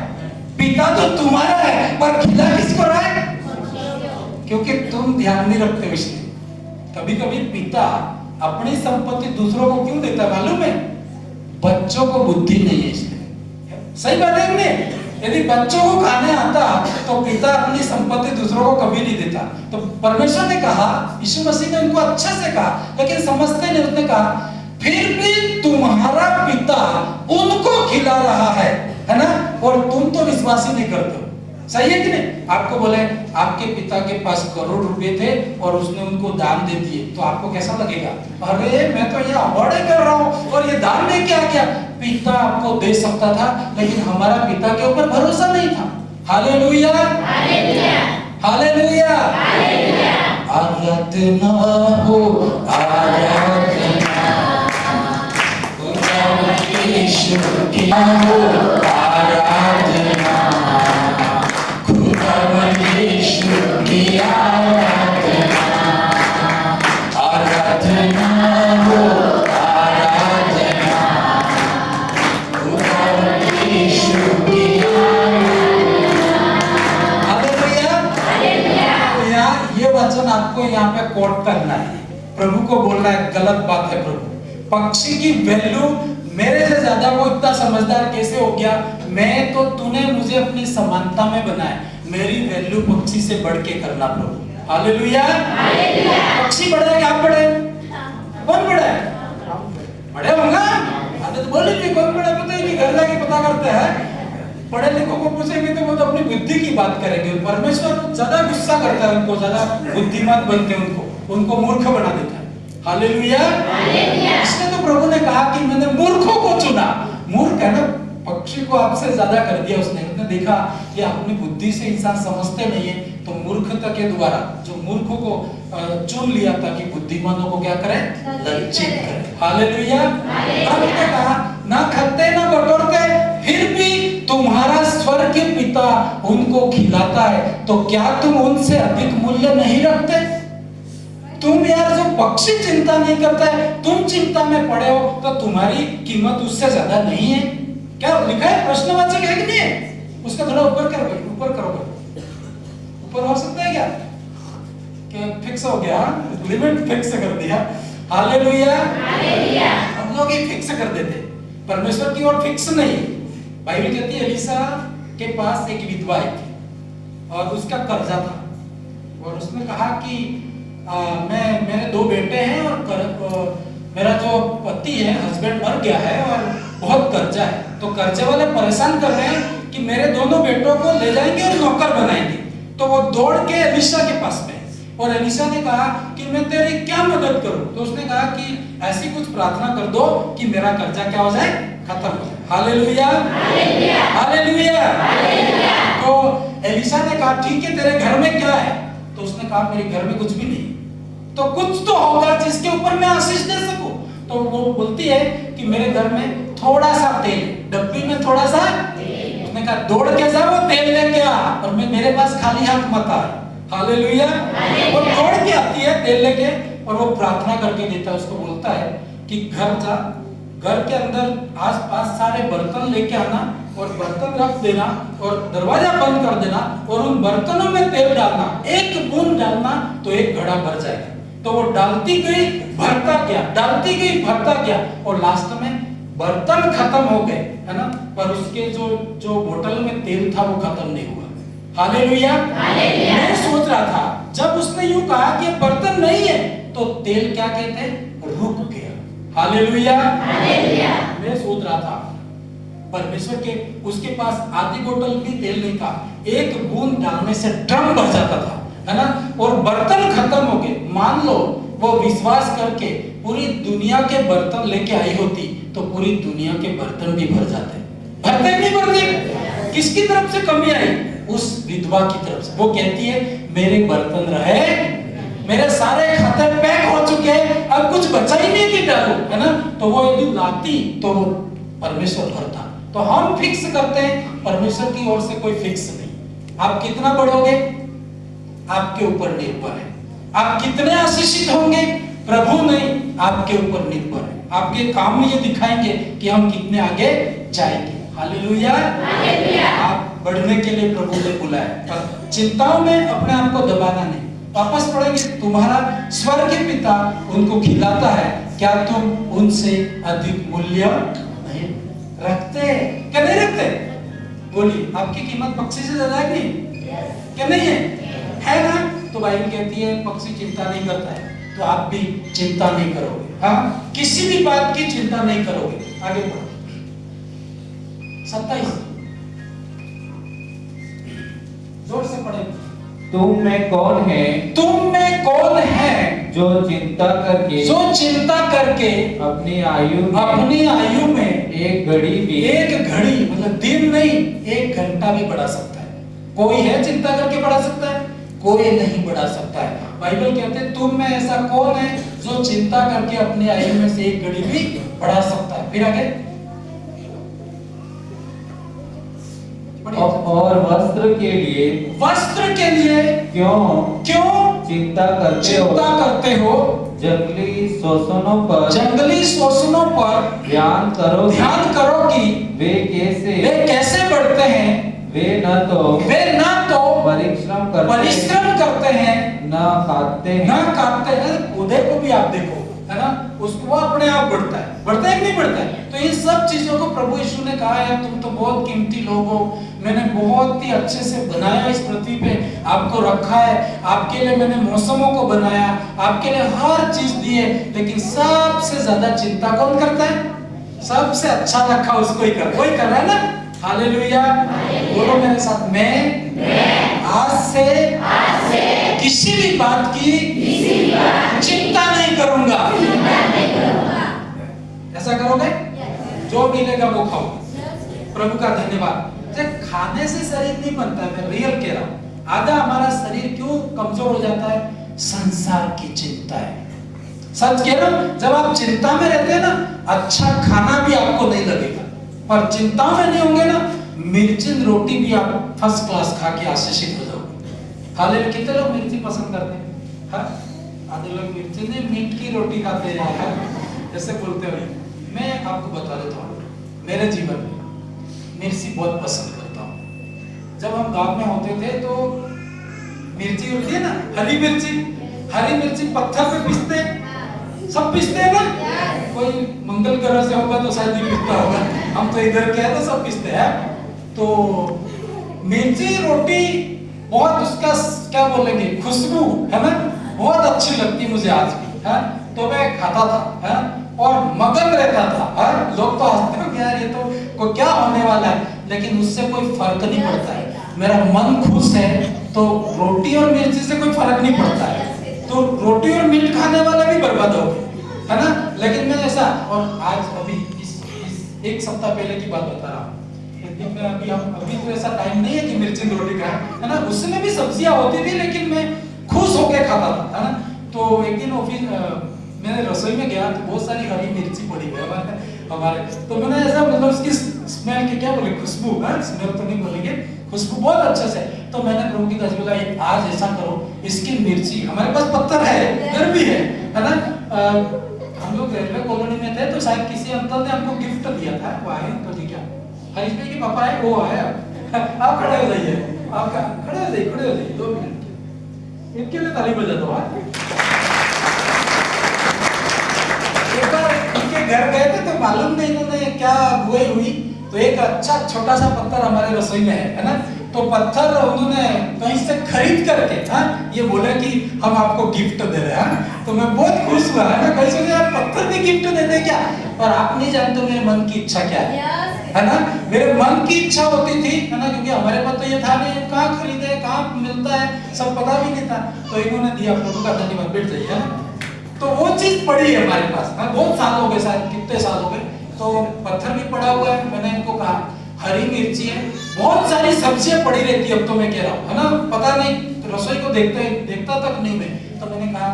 पिता तो तुम्हारा है, पर खिला किसको रहा है? क्योंकि तुम ध्यान नहीं रखते हो इसलिए। कभी कभी पिता अपनी संपत्ति दूसरों को क्यों देता है मालूम है? बच्चों को बुद्धि नहीं है इसलिए। सही बात है नहीं? यदि बच्चों को खाने आता तो पिता अपनी संपत्ति दूसरों को कभी नहीं देता। तो परमेश्वर ने कहा, यीशु मसीह ने उनको अच्छे से कहा, लेकिन समझते नहीं। उसने कहा फिर भी तुम्हारा पिता उनको खिला रहा है ना? और तुम तो विश्वास ही नहीं करते हो। सही है कि नहीं? आपको बोले आपके पिता के पास करोड़ रुपए थे और उसने उनको दान दे दिए, तो आपको कैसा लगेगा? अरे मैं तो ये अवॉर्ड कर रहा हूँ और ये दान में क्या किया? पिता आपको दे सकता था, लेकिन हमारा पिता के ऊपर भरोसा नहीं था। हालेलुया, हालेलुया, आराधना हो, आराधना यीशु की हो, आराधना यीशु की आराधना, आराधना हो, आराधना यीशु की आराधना। हालेलुया। ये वचन आपको यहाँ पे कोट करना है। प्रभु को बोलना है, गलत बात है प्रभु। पक्षी की वैल्यू मेरे से ज्यादा वो इतना समझदार कैसे हो गया? मैं तो तूने मुझे अपनी समानता में बनाया, मेरी वैल्यू पक्षी से बढ़ के करना प्रभु। हालेलुया। पक्षी बढ़े कि आप बढ़े? कौन बढ़े? बड़े होंगे। आदत बोले नहीं कौन बड़ा पता ही नहीं, घर जाके पता करते हैं। पढ़े लिखों को पूछेंगे तो वो तो अपनी बुद्धि की बात करेंगे। परमेश्वर ज्यादा गुस्सा करता है उनको, ज्यादा बुद्धिमान बनते हैं उनको मूर्ख बना देता है। हालेलुया। इसलिए तो प्रभु ने कहा कि मैंने मूर्खों को चुना। मूर्ख है ना, पक्षी को आपसे ज्यादा कर दिया उसने देखा कि अपनी बुद्धि से इंसान समझते नहीं है, तो मूर्खता के द्वारा जो मूर्खों को चुन लिया ताकि बुद्धिमानों को क्या करे? लज्जित करे। हालेलुया। आपने कहा ना खाते ना बटोरते, फिर भी तुम्हारा स्वर्गीय पिता उनको खिलाता है, तो क्या तुम उनसे अधिक मूल्य नहीं रखते? तुम यार जो पक्षी चिंता नहीं करता है, तुम चिंता में पड़े हो, तो तुम्हारी कीमत उससे ज्यादा नहीं है क्या? लिखा है, प्रश्नवाचक है कि नहीं है? उसका थोड़ा ऊपर करो, ऊपर करो, ऊपर हो सकता है क्या? क्या फिक्स हो गया? लिमिट फिक्स कर दिया। हालेलुया। हम लोग ही फिक्स कर देते, परमेश्वर की ओर फिक्स नहीं। बाइबल कहती है एलिसा के पास एक विधवा थी और उसका कर्जा था, और उसने कहा कि मेरे 2 बेटे हैं और मेरा जो पति है, हस्बैंड मर गया है और बहुत कर्जा है। तो कर्जे वाले परेशान कर रहे हैं कि मेरे दोनों बेटों को ले जाएंगे और नौकर बनाएंगे। तो वो दौड़ के एलिशा के पास में, और एलिशा ने कहा कि मैं तेरी क्या मदद करूं? तो उसने कहा कि ऐसी कुछ प्रार्थना कर दो कि मेरा कर्जा क्या हो जाए? खत्म हो जाए। Hallelujah, hallelujah. तो एलिशा ने कहा ठीक है, तेरे घर में क्या है? तो उसने कहा मेरे घर में कुछ भी नहीं। तो कुछ तो होगा जिसके ऊपर मैं आशीष दे सकूं। तो वो बोलती है कि मेरे घर में थोड़ा सा तेल, डब्बी में थोड़ा सा। उसने कहा दौड़ के जा वो तेल लेके आ, और मैं मेरे पास खाली हाथ मत आ। हालेलुया। वो दौड़ के आती है तेल लेके, और वो प्रार्थना करके देता है। उसको बोलता है कि घर जा, घर के अंदर आसपास सारे बर्तन लेके आना और बर्तन रख देना और दरवाजा बंद कर देना, और उन बर्तनों में तेल डालना, 1 बूंद डालना तो 1 घड़ा भर जाएगा। तो वो डालती गई भरता गया, डालती गई भरता गया, और लास्ट में बर्तन खत्म हो गए, है ना, पर उसके जो बोतल में तेल था वो खत्म नहीं हुआ। हालेलुया। मैं सोच रहा था जब उसने यूं कहा कि बर्तन नहीं है, तो तेल क्या कहते हैं? रुक गया। हालेलुया। मैं सोच रहा था परमेश्वर के उसके पास आधी बोतल भी तेल नहीं था, 1 बूंद डालने से ड्रम भर जाता था, है ना, और बर्तन खत्म हो गए। मान लो वो विश्वास करके पूरी दुनिया के बर्तन लेके आई होती तो पूरी दुनिया के बर्तन भी भर जाते। भरते नहीं भरते? किसकी तरफ से कमी आई? उस विधवा की तरफ से। वो कहती है मेरे बर्तन रहे, मेरे सारे खाते पैक हो चुके हैं, अब कुछ बचा ही नहीं कि डालूं, है ना। तो वो यदि लाती तो वो परमेश्वर भरता। तो हम फिक्स करते हैं, परमेश्वर की ओर से कोई फिक्स नहीं। आप कितना बढ़ोगे आपके ऊपर निर्भर है, आप कितने आशीषित होंगे प्रभु नहीं, आपके ऊपर निर्भर है। आपके काम में ये दिखाएंगे कि हम कितने आगे जाएंगे। हालेलुया। आप बढ़ने के लिए प्रभु ने बुलाया, पर चिंताओं में अपने आप को दबाना नहीं। वापस पढ़ेंगे, तुम्हारा स्वर्गीय पिता उनको खिलाता है, क्या तुम उनसे अधिक मूल्य नहीं रखते? क्या नहीं रखते? बोलिए, आपकी कीमत पक्षी से ज्यादा है कि नहीं? क्या नहीं है ना? तो बाइबल कहती है पक्षी चिंता नहीं करता है, तो आप भी चिंता नहीं करोगे। हाँ, किसी भी बात की चिंता नहीं करोगे। आगे बढ़ो 27 जोर से पढ़े। तुम में कौन है, तुम में कौन है जो चिंता करके अपनी आयु में एक घड़ी मतलब दिन नहीं, एक घंटा भी बढ़ा सकता है। कोई है चिंता करके बढ़ा सकता है? कोई नहीं बढ़ा सकता है। बाइबल कहते हैं तुम में ऐसा कौन है जो चिंता करके अपनी आयु में से एक घड़ी भी बढ़ा सकता है। फिर आगे, और वस्त्र के लिए क्यों चिंता करते हो? जंगली शोषणों पर ध्यान करो कि वे कैसे बढ़ते हैं। वे न तो परिश्रम करते हैं, न काटते हैं। पौधे को भी आप देखो, है ना, उसको वो अपने आप बढ़ता है कि नहीं बढ़ता है? तो इन सब चीजों को प्रभु यीशु ने कहा है तुम तो बहुत कीमती लोग हो, मैंने बहुत ही अच्छे से बनाया, इस पृथ्वी पे आपको रखा है, आपके लिए मैंने मौसमों को बनाया, आपके लिए हर चीज दी है, लेकिन सबसे ज्यादा चिंता कौन करता है? सबसे अच्छा रखा उसको ही वही कर रहा है ना। हालेलुया। बोलो मेरे साथ, मैं आज से किसी भी बात की चिंता नहीं करूंगा। ऐसा करोगे? जो मिलेगा वो खाओ। प्रभु का धन्यवाद। खाने से शरीर नहीं बनता है, मैं रियल कह रहा हूं। आधा हमारा शरीर क्यों कमजोर हो जाता है? संसार की चिंता है। सच कह रहा हूं, जब आप चिंता में रहते हैं ना, अच्छा खाना भी आपको नहीं लगेगा। पर चिंता में नहीं होंगे ना, मिर्चिन रोटी भी आप फर्स्ट क्लास खा के आशीषित हो जाओगे। हालेलुया। कितने लोग मिर्ची पसंद करते हैं? हाँ, आधे लोग मिर्ची नहीं, मीट की रोटी खाते हैं, ऐसे बोलते हैं। मैं आपको बता देता हूँ, मेरे जीवन में मिर्ची बहुत पसंद करता हूँ। जब हम गांव में होते थे तो मिर्ची होती है ना, हरी मिर्ची पत्थर पे पीसते हैं, सब पीसते हैं ना। कोई मंगल ग्रह से होगा तो शायद ही पीसता होगा, हम तो इधर के हैं तो सब पीसते हैं। तो मिर्ची रोटी बहुत, उसका क्या बोलेंगे, खुशबू है ना, बहुत अच्छी लगती मुझे आज भी, है। तो मैं खाता था, है, और मगन रहता था। है, लोग तो हंसते हैं यार ये तो को क्या होने वाला है, लेकिन उससे कोई फर्क नहीं पड़ता है। मेरा मन खुश है तो रोटी और मिर्ची से कोई फर्क नहीं पड़ता है। तो रोटी और मीट खाने वाला भी बर्बाद हो गए, है ना। लेकिन मैं ऐसा, और आज अभी इस एक सप्ताह पहले की बात बता रहा हूँ। अभी तो ऐसा टाइम नहीं है कि मिर्ची रोटी खाए, है ना। उसमें भी सब्जियां होती थी, लेकिन मैं खुश होकर खाता था, है ना। तो एक दिन ऑफिस मैंने रसोई में गया तो बहुत सारी हरी मिर्ची पड़ी हुई हमारे, तो मैंने ऐसा, मतलब उसकी स्मेल की क्या बोले, खुशबू, स्मेल तो नहीं बोलेंगे, खुशबू बहुत अच्छे से। तो मैंने प्रभु की कसम बोला, आज ऐसा करो, इसकी मिर्ची, हमारे पास पत्थर है, घर भी है ना। हम लोग रेलवे कॉलोनी में थे, तो शायद किसी अंकल ने हमको गिफ्ट दिया था। वो आए अंकल जी, क्या हरीश भाई के पापा है, वो आया। आप खड़े हो जाइए, आप खड़े हो जाइए 2 मिनट, इनके लिए ताली बजा दो। एक बार इनके घर गए थे तो मालूम नहीं इन्होंने क्या बुआई हुई, तो एक अच्छा छोटा सा पत्थर हमारे रसोई में है ना। तो पत्थर उन्होंने कहीं से खरीद करके, हाँ, ये बोले कि हम आपको गिफ्ट दे रहे हैं। तो मैं बहुत खुश हुआ, है ना। कैसे यार पत्थर भी गिफ्ट देते क्या? और आप नहीं जानते मेरे मन की इच्छा क्या है ना। मेरे मन की इच्छा होती थी, है ना, क्योंकि हमारे पास तो ये था नहीं, कहाँ खरीदे, कहाँ मिलता है, सब पता भी नहीं था। तो इन्होंने दिया, प्रभु का धन्यवाद। बैठ जाइए। तो वो चीज पड़ी है हमारे पास, बहुत साल हो गए, शायद कितने साल हो गए। तो पत्थर भी पड़ा हुआ है। मैंने इनको कहा हरी मिर्ची है, बहुत सारी सब्जियां पड़ी रहती है, अब तो मैं कह रहा हूँ, है ना, पता नहीं, तो रसोई को देखता तक नहीं मैं, तो मैंने कहा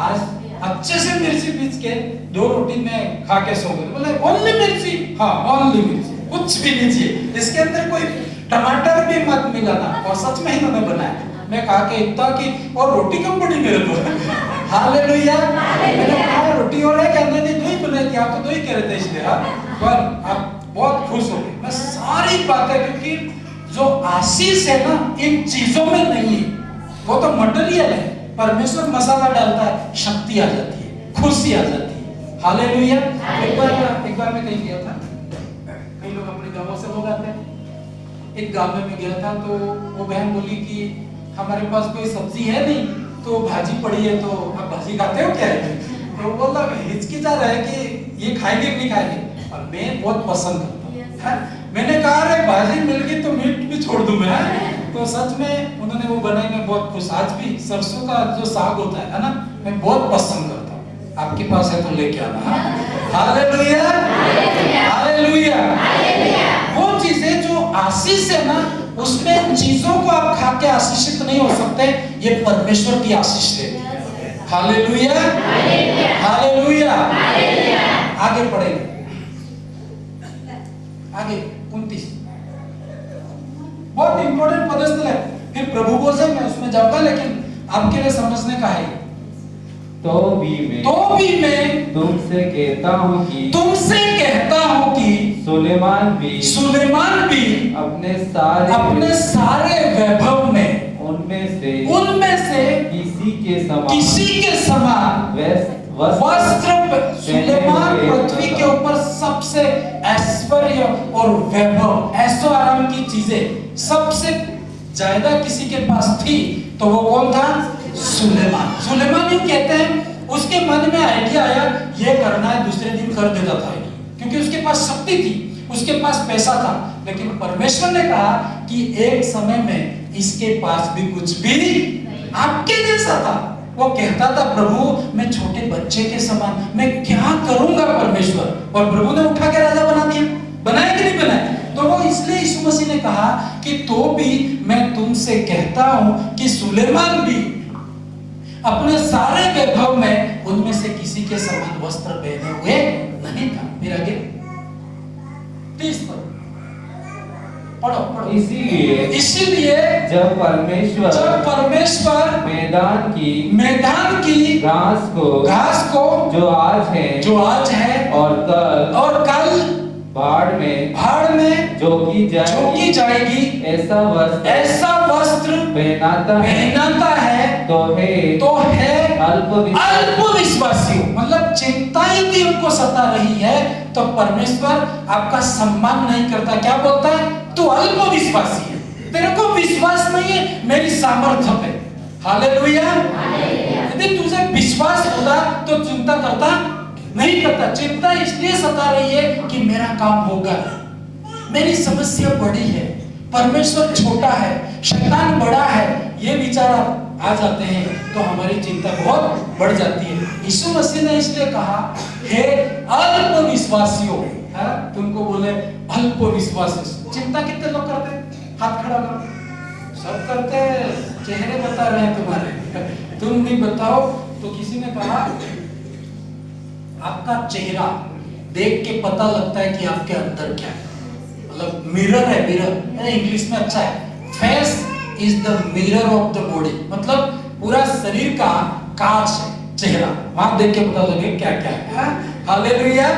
आज अच्छे से मिर्ची पीस के 2 रोटी में खा के सो गए। बोले ओनली मिर्ची? हाँ ओनली मिर्ची, कुछ भी नहीं चाहिए, इसके अंदर कोई टमाटर भी मत मिलाना। और सच में ही उन्होंने बनाया, मैं खा के इतना कि और रोटी कम पड़ी मेरे को। हालेलुया। मैंने कहा रोटी और है क्या? नहीं दही बनाई थी, आप तो दही कह रहे थे इसलिए। पर आप बहुत खुश हो गए। मैं सारी बातें, क्योंकि जो आशीष है ना इन चीजों में नहीं है, वो तो मटेरियल है। परमेश्वर मसाला डालता है, शक्ति आ जाती है, खुशी आ जाती है। हालेलुया। एक बार मैं कहीं गया था, कई लोग अपने गांवों से लोग आते हैं, एक गांव में मैं गया था, तो वो बहन बोली कि हमारे पास कोई सब्जी है नहीं, तो भाजी पड़ी है, तो आप भाजी खाते हो क्या है? तो बोला हिचकिचा रहा है कि ये खाएंगे कि नहीं खाएंगे, और मैं बहुत पसंद करता हूँ। मैंने कहा अरे भाजी मिल गई तो मीट भी छोड़ दूं मैं। तो सच में उन्होंने वो बनाई, मैं बहुत खुश। आज भी सरसों का जो साग होता है ना, मैं बहुत पसंद करता हूँ। आपके पास है तो लेके आना। Hallelujah, hallelujah. वो चीजें जो आशीष है ना, उसमें चीजों को आप खा के आशीषित नहीं हो सकते, ये परमेश्वर की आशीष है। Hallelujah, hallelujah. आगे पढ़ेंगे, आगे 29 बहुत इंपॉर्टेंट पदस्थल है। फिर प्रभु बोल से मैं उसमें जाऊंगा, लेकिन आपके लिए समझने का है। तो भी मैं तुमसे कहता हूँ कि सुलेमान भी अपने सारे वैभव में उनमें से किसी के समान वस्त्र, सुलेमान पृथ्वी के ऊपर सबसे ऐश्वर्य और वैभव, ऐशो आराम की चीजें सबसे ज्यादा किसी के पास थी, तो वो कौन था? सुलेमान। सुलेमान यूं कहते हैं, उसके मन में आइडिया आया ये करना है, दूसरे दिन कर देता था, क्योंकि उसके पास शक्ति थी, उसके पास पैसा था। लेकिन परमेश्वर ने कहा कि एक समय में इसके पास भी कुछ भी आपके जैसा था। वो कहता था प्रभु मैं छोटे बच्चे के समान, मैं क्या करूंगा परमेश्वर? और प्रभु ने उठा के राजा बना दिया। बनाया कि नहीं बनाया? तो वो इसलिए यीशु मसीह ने कहा कि तो भी मैं तुमसे कहता हूं कि सुलेमान भी अपने सारे वैभव में उनमें से किसी के समान वस्त्र पहने हुए नहीं था। फिर आगे 30 पद पढ़ो। इसीलिए जब परमेश्वर मैदान की घास को जो आज है और कल भाड़ में झोंकी जाएगी, ऐसा वस्त्र पहनाता है तो है अल्पविश्वासी। मतलब चिंताएं भी उनको सता रही है, तो परमेश्वर आपका सम्मान नहीं करता। क्या बोलता है? तू अल्पविश्वासी है, तेरे को विश्वास नहीं है मेरी सामर्थ्य पे। हालेलुया। यदि तुझे विश्वास होता तो चिंता करता नहीं करता। चिंता इसलिए सता रही है कि मेरा काम होगा, मेरी समस्या बड़ी है, परमेश्वर छोटा है, शैतान बड़ा है, ये विचार आ जाते हैं तो हमारी चिंता बहुत बढ़ जाती है। यीशु मसीह ने इसलिए कहा हे अल्पविश्वासियों, तुमको बोले अल्पविश्वासी। चिंता कितने लोग करते हैं? हाथ खड़ा करो। सब करते हैं, चेहरे बता रहे हैं तुम्हारे, तुम नहीं बताओ। तो किसी ने कहा आपका चेहरा देख के पता लगता है कि आपके अंदर क्या है। मतलब मिरर है, मिरर इंग्लिश में अच्छा है। Face is the mirror of the body, मतलब पूरा शरीर का कांच है चेहरा, वहां देख के पता लगे क्या क्या है। हालेलुया।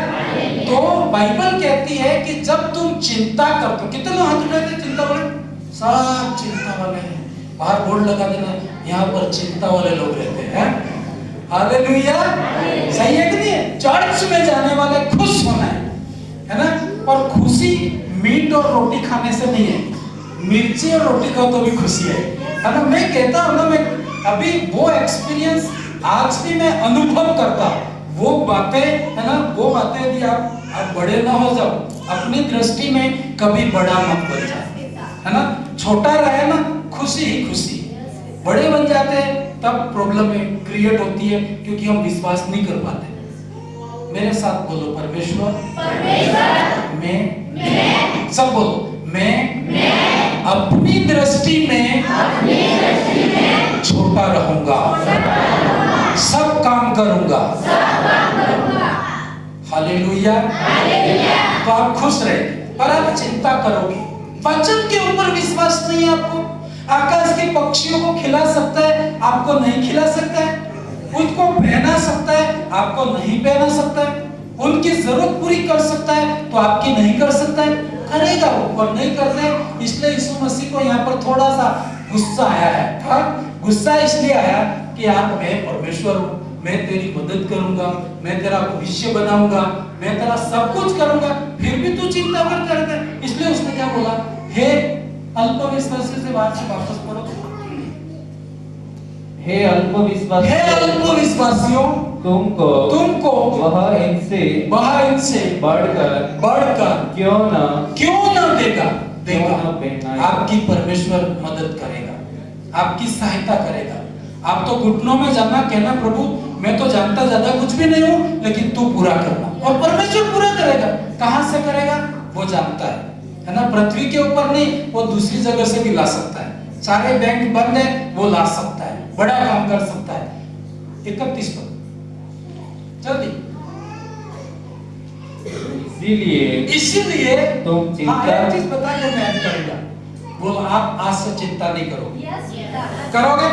तो बाइबल कहती है कि जब तुम चिंता करते हो, कितने लोग हाथ उठाते हैं चिंता वाले? सब चिंता वाले हैं। बाहर बोर्ड लगा देना, यहाँ पर चिंता वाले लोग रहते हैं। हालेलुया। सही है कि नहीं? चर्च में जाने वाले खुश होना है ना? और खुशी मीट और रोटी खाने से नहीं है, मिर्ची और रोटी खाओ तो भी खुशी है ना? मैं कहता हूं ना, मैं अभी वो एक्सपीरियंस आज भी मैं अनुभव करता हूं। वो बातें है ना, वो बातें यदि आप बड़े ना हो जाओ, अपनी दृष्टि में कभी बड़ा मत बन जाए, है ना? छोटा रहे ना, खुशी ही खुशी। बड़े बन जाते हैं तब प्रॉब्लम क्रिएट होती है, क्योंकि हम विश्वास नहीं कर पाते। मेरे साथ बोलो परमेश्वर मैं सब बोलो मैं अपनी दृष्टि में छोटा रहूंगा, सब काम करूंगा। हालेलुया। तो आप खुश रहे, पर आप चिंता करोगे। वचन के ऊपर विश्वास नहीं है आपको। आकाश के पक्षियों को खिला सकता है, आपको नहीं खिला सकता है। उनको पहना सकता है, आपको नहीं पहना सकता है। उनकी जरूरत पूरी कर सकता है, तो आपकी नहीं कर सकता है। करेगा वो, और नहीं करते। इसलिए यीशु मसीह को यहाँ पर थोड़ा सा गुस्सा आया है। हाँ? गुस्सा इसलिए आया कि यार मैं परमेश्वर हूँ, मैं तेरी मदद करूंगा, मैं तेरा भविष्य बनाऊंगा, मैं तेरा सब कुछ करूंगा, फिर भी तू चिंता मत कर। इसलिए उसने क्या बोला, हे अल्पविश्वासी से बात से वापस पढ़ो। हे अल्पविश्वासियों, तुमको वह इनसे बढ़कर क्यों न देगा। आपकी परमेश्वर मदद करेगा, आपकी सहायता करेगा। आप तो घुटनों में जाना, कहना प्रभु मैं तो जानता ज्यादा कुछ भी नहीं हूँ, लेकिन तू पूरा करना, और परमेश्वर पूरा करेगा। कहां से करेगा वो जानता है ना। पृथ्वी के ऊपर नहीं, वो दूसरी जगह से भी ला सकता है। सारे बैंक बंद है, वो ला सकता है, बड़ा काम कर सकता है। 31 पद जल्दी। इसीलिए तुम चिंता एक चीज बता के मैं करूंगा। बोलो आप आज से चिंता नहीं करोगे। करोगे?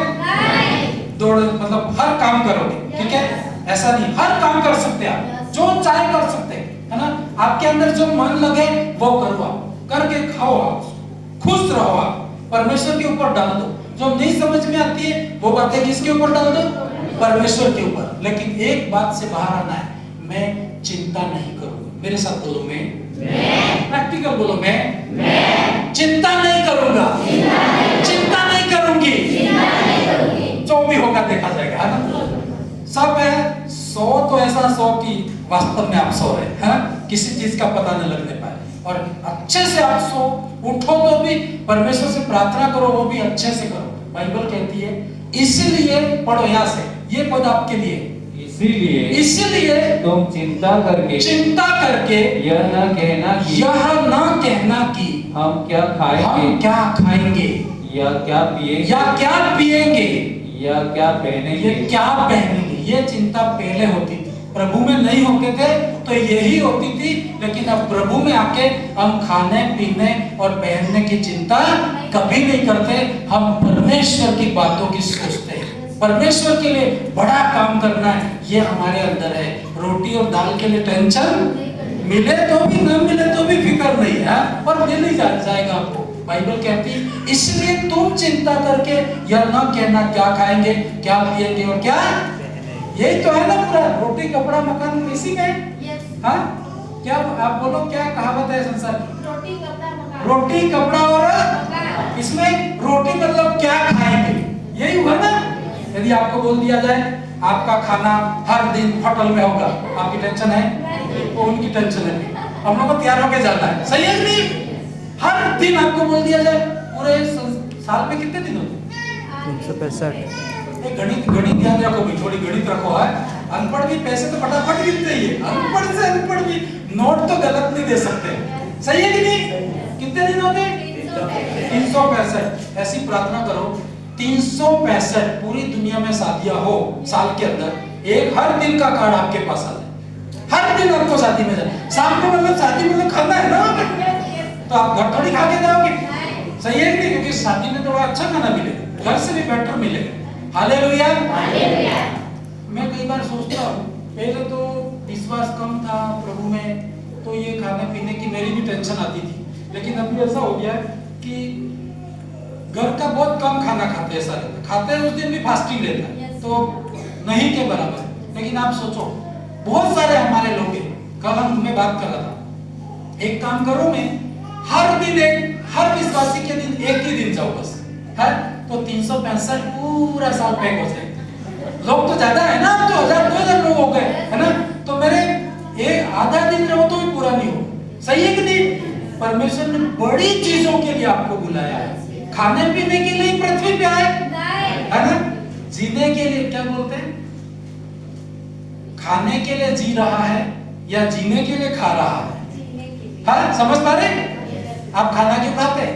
दौड़ मतलब हर काम करोगे, ठीक है? ऐसा नहीं, हर काम कर सकते हैं आप, जो चाहे कर सकते हैं, है ना। आपके अंदर जो मन लगे वो करो, आप करके खाओ, आप खुश रहो, आप परमेश्वर के ऊपर डाल दो। जो नहीं समझ में आती है वो बातें किसके ऊपर डाल दो? परमेश्वर के ऊपर। लेकिन एक बात से बाहर आना है, मैं चिंता नहीं करूंगा। मेरे साथ बोलो, मैं प्रैक्टिकल बोलो, मैं चिंता नहीं करूंगा, चिंता नहीं करूंगी। जो भी होगा देखा जाएगा, है ना। सब है, सो तो ऐसा सो कि वास्तव में आप सो रहे हैं, किसी चीज का पता नहीं लगने पाए, और अच्छे से आप सो उठो तो भी परमेश्वर से प्रार्थना करो, वो भी अच्छे से करो। बाइबल कहती है, इसलिए पढ़ो यहाँ से, ये पद आपके लिए, इसीलिए तुम चिंता करके यह न कहना कि हम क्या खाएंगे या क्या पिएंगे या क्या पहनेंगे। ये चिंता पहले होती थी, प्रभु में नहीं होते थे तो यही होती थी। लेकिन अब प्रभु में आके हम खाने पीने और पहनने की चिंता कभी नहीं करते। हम परमेश्वर की बातों की सोचते हैं। परमेश्वर के लिए बड़ा काम करना है, ये हमारे अंदर है। रोटी और दाल के लिए टेंशन, मिले तो भी न मिले तो भी फिक्र नहीं है, पर मिल ही जाएगा आपको। बाइबल कहती है, इसलिए तुम चिंता करके यह न कहना क्या खाएंगे, क्या पिएंगे और क्या। यही तो है ना पूरा, रोटी कपड़ा मकान इसी का है। हाँ, क्या आप बोलो, क्या कहावत है संसार की? रोटी कपड़ा और इसमें रोटी मतलब क्या खाएंगे, यही हुआ ना। यदि आपको बोल दिया जाए आपका खाना हर दिन होटल में होगा, आपकी टेंशन है? वो उनकी टेंशन है। हम लोग को तैयार होके जाना है, सही है नहीं? हर दिन आपको बोल दिया जाए, पूरे साल में कितने दिन होते? 365। गणित याद रखो भाई, थोड़ी गणित रखो है। अनपढ़ भी पैसे तो फटाफट गिनते ही है, अनपढ़ से अनपढ़ भी नोट तो गलत नहीं दे सकते, सही है कि नहीं? कितने दिन होते? 365। ऐसी प्रार्थना करो, 365 पूरी दुनिया में शादियां हो साल के अंदर, एक हर दिन का कार्ड आपके पास आ जाए। हर दिन आपको शादी में जाए, शाम को मतलब शादी मतलब खाना है ना, तो आप घर थोड़ी खा के जाओगे, सही है नहीं? क्योंकि शादी में थोड़ा अच्छा खाना मिलेगा, घर से भी बेटर मिलेगा। हालेलुया। मैं कई बार सोचता हूँ, पहले तो विश्वास कम था प्रभु में, तो ये खाने पीने की मेरी भी टेंशन आती थी। लेकिन अभी ऐसा हो गया कि घर का बहुत कम खाना खाते हैं, सारे खाते हैं, उस दिन भी फास्टिंग रहता है, तो नहीं के बराबर। लेकिन आप सोचो, बहुत सारे हमारे लोग हैं, कल मैं बात कर रहा था, एक काम करो, मैं हर दिन हर विश्वासी के दिन एक ही दिन जाओ बस, है तो 365 पूरा साल पैक हो जाएगा। लोग तो ज्यादा है ना, अब तो 1000-2000 लोग हो गए, है ना। तो मेरे एक आधा दिन रहो तो भी पूरा नहीं हो, सही है कि नहीं? परमेश्वर ने बड़ी चीजों के लिए आपको बुलाया है, खाने पीने के लिए पृथ्वी पे आए, है ना। जीने के लिए क्या बोलते हैं, खाने के लिए जी रहा है या जीने के लिए खा रहा है? हाँ, समझ पा रहे? आप खाना क्यों खाते हैं?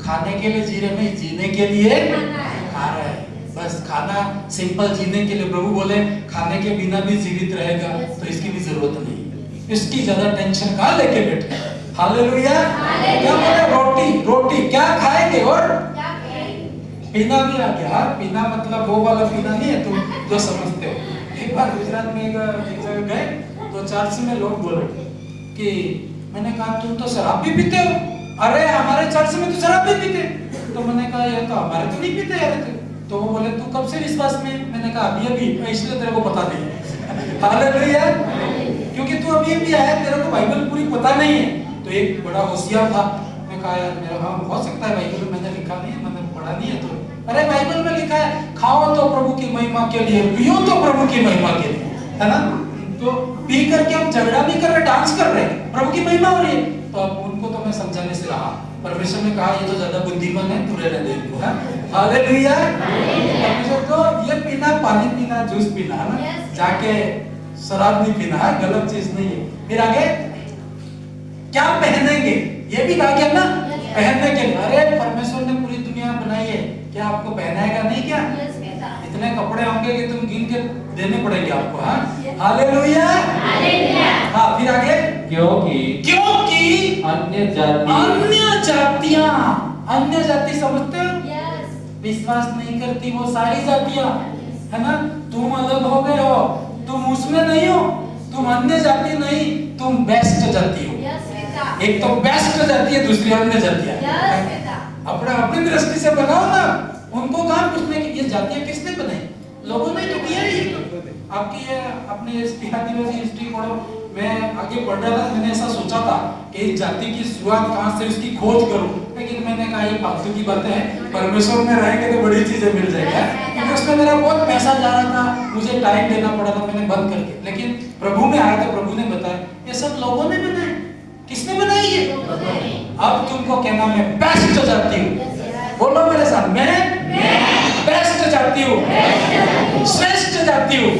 खाने के लिए जी रहे नहीं, जीने के लिए खा रहे हैं। बस खाना सिंपल जीने के लिए, प्रभु बोले खाने के बिना भी जीवित रहेगा तो इसकी भी जरूरत नहीं, इसकी ज्यादा टेंशन कहाँ लेके बैठे। हालेलुया। क्या बोले, रोटी रोटी क्या खाएंगे और पीना भी आ गया। पीना मतलब वो वाला पीना नहीं है तुम जो समझते हो। एक बार गुजरात में एक जगह गए तो चर्च में लोग बोले कि, मैंने कहा तुम तो शराब भी पीते हो। अरे हमारे चर्च में तो शराब भी पीते। तो मैंने कहा ये तो हमारे तो नहीं पीते यार। तो वो बोले तू कब से विश्वास में? मैंने कहा अभी अभी, इसलिए तेरे को पता नहीं। हालेलुया। क्योंकि तू अभी अभी आया, तेरे को बाइबल पूरी पता नहीं है। तो एक बड़ा होशियार था, मैं कहा यार मेरा हाँ हो सकता है बाइबल मैंने लिखा नहीं है, मैंने पढ़ा नहीं है। तो अरे बाइबल में लिखा है खाओ तो प्रभु की महिमा के लिए, पियो तो प्रभु की महिमा के लिए, है ना। तो पी करके हम झगड़ा नहीं कर रहे, डांस कर रहे, प्रभु की महिमा हो रही है। तो अब उनको तो मैं समझाने से रहा, परमेश्वर ने कहा ये तो ज्यादा बुद्धिमान है, तू रहने दे इनको। हालेलुया। परमेश्वर तो ये पीना, पानी पीना, जूस पीना है ना, जाके शराब नहीं पीना है, गलत चीज नहीं है। फिर आगे क्या पहनेंगे, ये भी कहा गया ना, पहनने के लिए। अरे परमेश्वर ने पूरी दुनिया बनाई है, क्या आपको पहनाएगा नहीं क्या? इतने कपड़े होंगे कि तुम गिन के देने पड़ेंगे आपको। हाँ हालेलुया। हाँ फिर आगे, क्योंकि अन्य जातियां, अन्य जाति समझते हो, विश्वास नहीं करती वो सारी जातियां, है ना। तुम अलग हो गए हो, तुम उसमें नहीं हो, तुम अन्य जाति नहीं, तुम बेस्ट जाति हो। एक तो बेस्ट जाति है, दूसरी अन्य जाति है। अपनी दृष्टि से बनाओ ना, उनको कहाँ पूछने की ये जातियां किसने बनाई? लोगों ने तो किया ही। आपकी ये अपने आदिवासी हिस्ट्री पढ़ो। मैं आगे पढ़ रहा था, मैंने ऐसा सोचा था कि इस जाति की शुरुआत कहाँ से, उसकी खोज करूं, लेकिन मैंने कहा ये फालतू की बातें हैं, परमेश्वर में रहेंगे तो बड़ी चीजें मिल जाएगी। क्योंकि उसमें मेरा बहुत पैसा जा रहा था, मुझे टाइम देना पड़ा था, मैंने बंद करके। लेकिन प्रभु में आया तो प्रभु ने बताया ये सब लोगों ने बनाया। किसने बनाई है? अब तुमको कहना मैं बेस्ट जाती हूँ। बोलो मेरे साथ, मैं बेस्ट जाती हूँ, श्रेष्ठ जाती हूँ।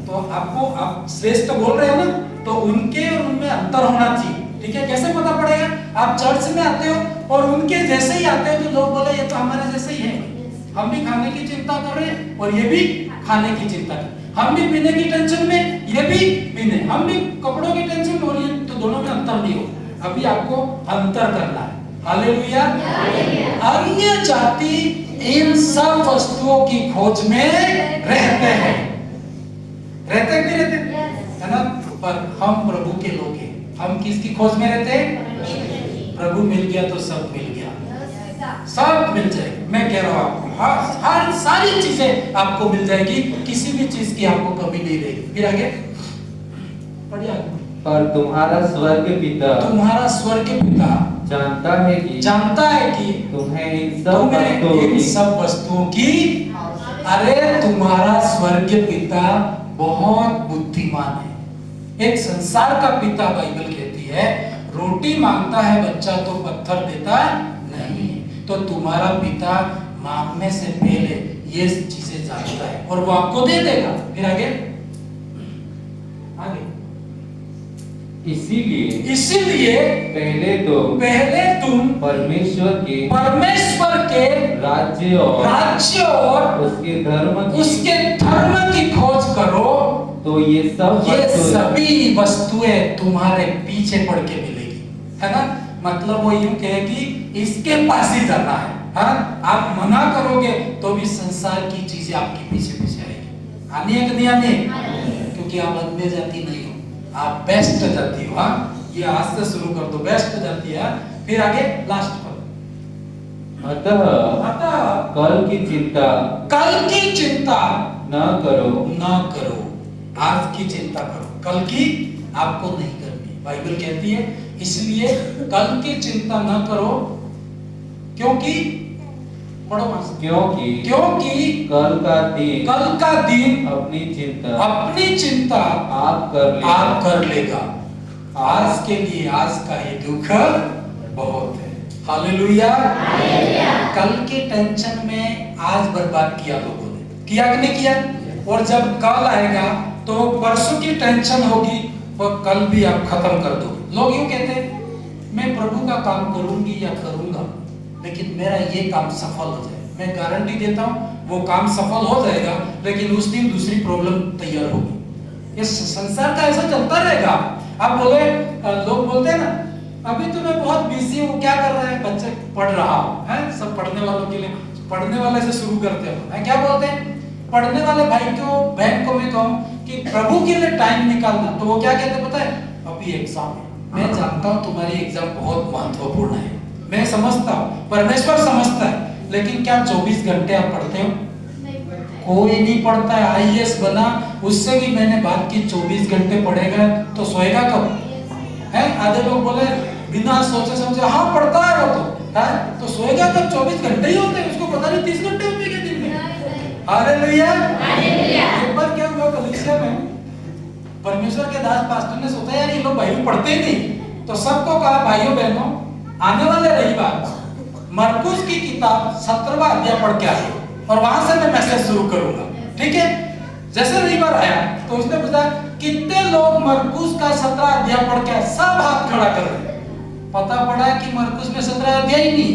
तो आपको आप श्रेष्ठ बोल रहे हो ना, तो उनके और उनमें अंतर होना चाहिए। ठीक है, कैसे पता पड़ेगा? आप चर्च में आते हो और उनके जैसे ही आते हो तो लोग बोले ये तो हमारे जैसे ही है, हम भी खाने की चिंता कर रहे हैं और ये भी खाने की चिंता कर, हम भी पीने की टेंशन में, ये भी पीने, हम भी कपड़ों की टेंशन में, और ये तो दोनों में अंतर नहीं हो। अभी आपको अंतर करना है। हालेलुया। अन्य जाति इन सब वस्तुओं की खोज में रहते हैं, रहते नहीं रहते, है ना। पर हम प्रभु के लोग हैं, हम किसकी खोज में रहते हैं? प्रभु मिल गया तो सब मिल गया, सब मिल जाएगा। मैं कह रहा हूँ आपको हर सारी चीजें आपको मिल जाएगी, किसी भी चीज की आपको कमी नहीं रहेगी। फिर आगे पढ़िए। पर तुम्हारा स्वर्ग पिता जानता है कि तुम्हें इन सब वस्तुओं की, अरे तुम्हारा स्वर्गीय पिता बहुत बुद्धिमान है। एक संसार का पिता बाइबल कहती है रोटी मांगता है बच्चा तो पत्थर देता नहीं, तो तुम्हारा पिता मांगने से पहले ये चीजें जानता है और वो आपको दे देगा। फिर आगे इसीलिए पहले तुम परमेश्वर के राज्य और उसके धर्म की खोज करो, तो ये सभी वस्तुएं तुम्हारे पीछे पड़ के मिलेगी, है ना। मतलब वो यूं कहेगी इसके पास ही जाना है। हाँ, आप मना करोगे तो भी संसार की चीजें आपके पीछे पीछे आएगी। आनी है कि नहीं आनी है? क्योंकि आप अन्य जाति नहीं हो, आप बेस्ट जाति हो। हाँ, ये आज से शुरू कर दो, बेस्ट जाति है। फिर आगे लास्ट पर, अतः कल की चिंता न करो, आज की चिंता करो, कल की आपको नहीं करनी। बाइबल कहती है इसलिए कल की चिंता न करो, क्योंकि कल का दिन अपनी चिंता आप कर लेगा। आज के लिए आज का ही दुख बहुत है। हालेलुया। कल के टेंशन में आज बर्बाद किया लोगों ने, किया कि नहीं किया? और जब कल आएगा तो परसों की टेंशन होगी, और कल भी आप खत्म कर दोगे। लोग यूं कहते हैं मैं प्रभु का काम करूंगी या करूंगा, लेकिन मेरा ये काम सफल हो जाए। मैं गारंटी देता हूँ वो काम सफल हो जाएगा, लेकिन उस दिन दूसरी प्रॉब्लम तैयार होगी। ये संसार का ऐसा चलता रहेगा। आप बोले, लोग बोलते हैं ना, अभी तो मैं बहुत बिजी हूँ, क्या कर रहे हैं? बच्चे पढ़ रहा हूँ, है सब पढ़ने वालों के लिए, पढ़ने वाले से शुरू करते हैं। क्या बोलते हैं पढ़ने वाले भाई को, बहन को मैं कहूँ कि प्रभु के लिए टाइम निकालना, तो वो क्या कहते हैं पता है? अभी एग्जाम है। मैं जानता हूँ तुम्हारी एग्जाम बहुत महत्वपूर्ण है, मैं समझता हूँ, परमेश्वर समझता है, लेकिन क्या 24 घंटे आप पढ़ते हो? कोई नहीं पढ़ता है। आईएएस बना, उससे भी मैंने बात की, 24 घंटे पढ़ेगा तो सोएगा कब? है आधे लोग बोले बिना सोचे समझे, हाँ पढ़ता है वो तो सोएगा कब? 24 घंटे ही होते हैं, उसको पता नहीं 30 घंटे होते हैं दिन में। हालेलुया। एक बार क्या हुआ कलीसिया में, परमेश्वर के दास पास्टर ने सोचा यार ये लोग बाइबल पढ़ते ही नहीं, तो सबको कहा भाइयों बहनों, आने वाले रविवार मरकुस की किताब 17वां अध्याय पढ़ के आइए, और वहां से मैं मैसेज शुरू करूंगा, ठीक है? जैसे रविवार आया तो उसने पूछा कितने लोग मरकुस का 17 अध्याय पढ़ के आए? सब हाथ खड़ा कर रहे। पता पड़ा कि मरकुस में 17 अध्याय ही नहीं,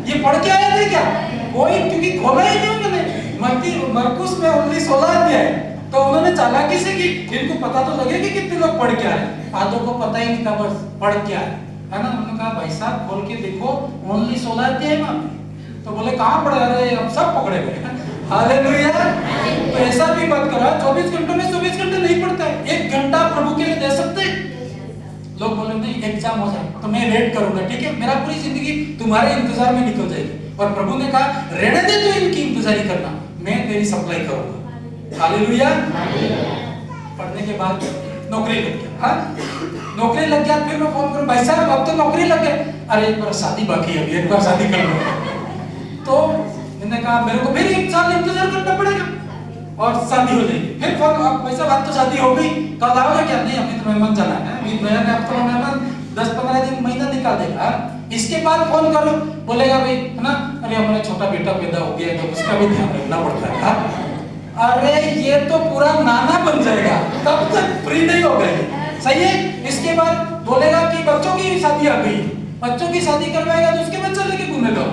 ये पढ़ के आए थे क्या? कोई, क्योंकि खोला ही नहीं उन्होंने। मरकुस में ओनली 16 अध्याय, तो उन्होंने चालाकी से की, इनको पता तो लगे कि कितने लोग पढ़ के आए। आधों को पता ही नहीं था बस पढ़ के आए, है ना? उन्होंने कहा भाई साहब खोल के देखो, ओनली 16 अध्याय वहां। तो बोले कहां पढ़े? अरे हम सब पकड़े गए। हालेलुया। तो ऐसा भी मत करो, 24 घंटों में 24 घंटे नहीं पढ़ता है, 1 घंटा प्रभु के लिए दे सकते हैं। लोग बोले नहीं एग्जाम हो जाए तो मैं वेट करूंगा, ठीक है? मेरा पूरी जिंदगी तुम्हारे इंतजार में निकल जाएगी। और प्रभु ने कहा रहने दे तो इनकी इंतजारी करना, मैं तेरी सप्लाई करूंगा। हालेलुया। पढ़ने के बाद नौकरी लग गया, हाँ नौकरी लग गया। फिर मैं फोन करूं भाई साहब अब तो नौकरी लग गई, अरे एक बार शादी बाकी है, अभी एक बार शादी कर लो। तो मैंने कहा मेरे को फिर 1 साल इंतजार करना पड़ेगा और शादी हो जाएगी। फिर फोन, अब भाई साहब आज तो शादी हो गई, कल आओगे क्या? नहीं अभी तो मेहमान जाना है, अभी नया हफ्ता मेहमान 10-15 दिन महीना निकाल देगा। इसके बाद फोन करो, बोलेगा भाई है ना, अरे हमारा छोटा बेटा पैदा हो गया तो उसका भी ध्यान रखना पड़ता है। अरे ये तो पूरा नाना बन जाएगा, तब तक फ्री नहीं हो गए, सही है? इसके बाद बोलेगा कि बच्चों की शादी आ गई, बच्चों की शादी करवाएगा तो उसके बच्चे लेके घूमेगा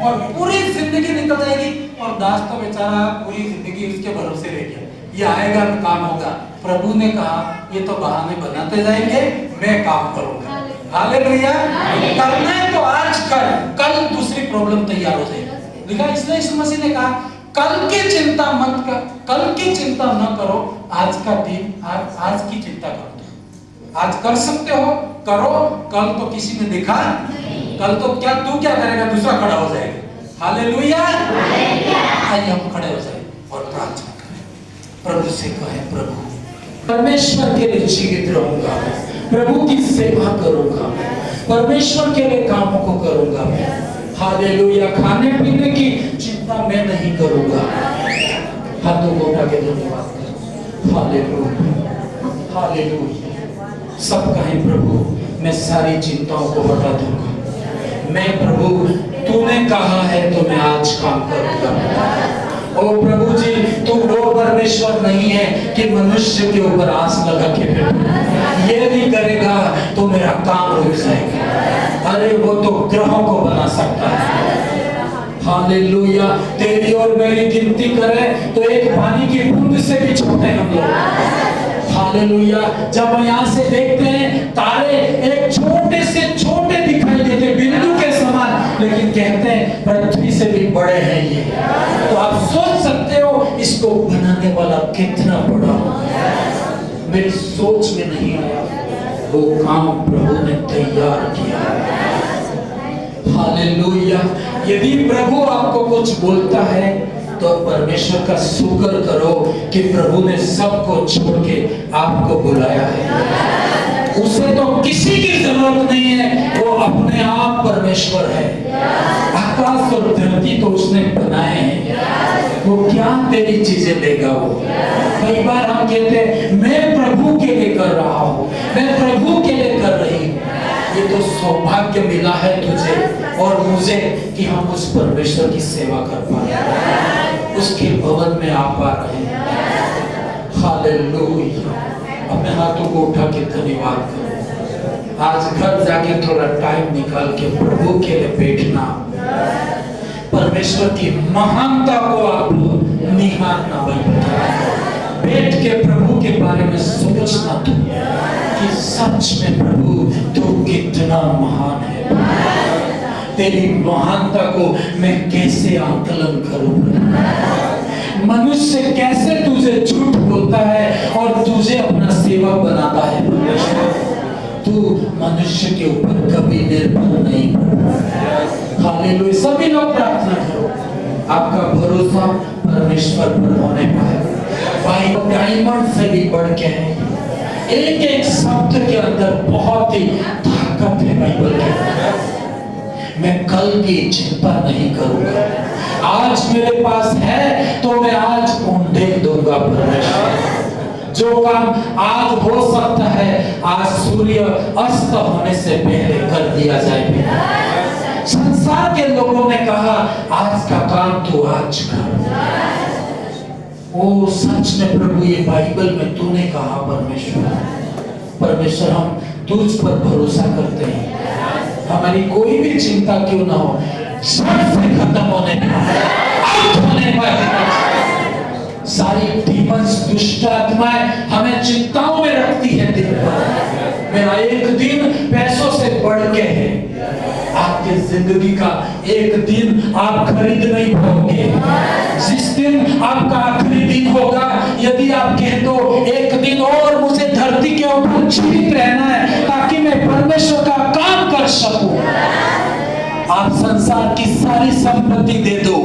और पूरी जिंदगी निकल जाएगी। और दास तो बेचारा पूरी जिंदगी उसके भरोसे रह गया, ये आएगा तो काम होगा। प्रभु ने कहा ये तो बहाने बनाते जाएंगे, मैं काम करूंगा। हालेलुया। करना है तो आज कर, कल दूसरी प्रॉब्लम तैयार हो जाएगी। लिखा इसलिए यीशु मसीह ने कहा कल की चिंता मत कर, कल की चिंता न करो, आज का दिन आज की चिंता करो। आज कर सकते हो करो, कल तो किसी ने देखा, कल तो क्या तू क्या करेगा, दूसरा खड़ा हो जाएगा। हालेलुया। आइए हम खड़े हो जाए और प्रार्थना करें, प्रभु से कहें प्रभु परमेश्वर के लिए जीवित रहूंगा, प्रभु की सेवा करूंगा, परमेश्वर के लिए कामों को करूंगा। हालेलुया। खाने पीने की चिंता मैं नहीं करूंगा। हाथों को उठा के धन्यवाद करो। Hallelujah, hallelujah. सब कहें प्रभु मैं सारी चिंताओं को हटा दूंगा। मैं प्रभु तूने कहा है तो मैं आज काम करूंगा। ओ प्रभु जी तू वो परमेश्वर नहीं है कि मनुष्य के ऊपर आस लगा के बैठे, ये नहीं करेगा तो मेरा काम रुक जाएगा। अरे वो तो ग्रहों को बना सकता है। हालेलुया। तेरी और मेरी गिनती करें तो एक पानी की बूंद से भी छोटे हम लोग। हालेलुया। जब हम यहाँ से देखते हैं तारे एक छोटे से छोटे दिखाई देते बिंदु के समान, लेकिन कहते हैं पृथ्वी से भी बड़े हैं ये। तो आप सोच सकते हो इसको बनाने वाला कितना बड़ा होगा। मेरी सोच में नहीं आया, वो काम प्रभु ने तैयार किया। हालेलुया। यदि प्रभु आपको कुछ बोलता है तो परमेश्वर का शुक्र करो कि प्रभु ने सबको छोड़ के आपको बुलाया है। उसे तो किसी की जरूरत नहीं है, वो अपने आप परमेश्वर है। आकाश और धरती तो उसने बनाए हैं, वो क्या तेरी चीजें देगा वो। कई बार हम कहते हैं मैं प्रभु के लिए कर रहा हूँ, मैं प्रभु के लिए कर रही हूँ। ये तो सौभाग्य मिला है तुझे और मुझे कि हम उस परमेश्वर की सेवा कर पा रहे हैं, उसके भवन में आ पा रहे हैं। हालेलुया। अपने हाथों को उठा के धन्यवाद करो। आज घर जाके थोड़ा टाइम निकाल के प्रभु के लिए बैठना, परमेश्वर की महानता को आप निहारना, बैठ के प्रभु के बारे में सोचना तू कि सच में प्रभु तू कितना महान है। तेरी महानता को मैं कैसे आकलन करूं? मनुष्य कैसे तुझे झूठ बोलता है और तुझे अपना सेवक बनाता है? तू मनुष्य के ऊपर कभी निर्भर नहीं करता। हालेलुया। सभी लोग प्रार्थना करो, आपका भरोसा परमेश्वर पर होने पाए। भाई डायमंड से भी बढ़ के है, एक एक शब्द के अंदर बहुत ही ताकत है बाइबल के। मैं कल की चिंता नहीं करूंगा, आज मेरे पास है तो मैं आज उन्हें दूंगा। परमेश्वर जो काम आज हो सकता है, आज सूर्य अस्त होने से पहले कर दिया जाए। संसार के लोगों ने कहा आज का काम तो आज कर। ओ सच में प्रभु, ये बाइबल में तूने कहा परमेश्वर हम तुझ पर भरोसा करते हैं। हमारी कोई भी चिंता क्यों ना हो, क्षण से खत्म होने सारी डीमंस, दुष्ट आत्माएं हमें चिंताओं में रखती है दिन भर। मेरा एक दिन पैसों से बढ़ के है। आपके जिंदगी का एक दिन आप खरीद नहीं पाओगे। जिस दिन आपका आखिरी दिन होगा, यदि आप कह दो एक दिन और मुझे धरती के ऊपर जीवित रहना है ताकि मैं परमेश्वर का काम कर सकूं, आप संसार की सारी संपत्ति दे दो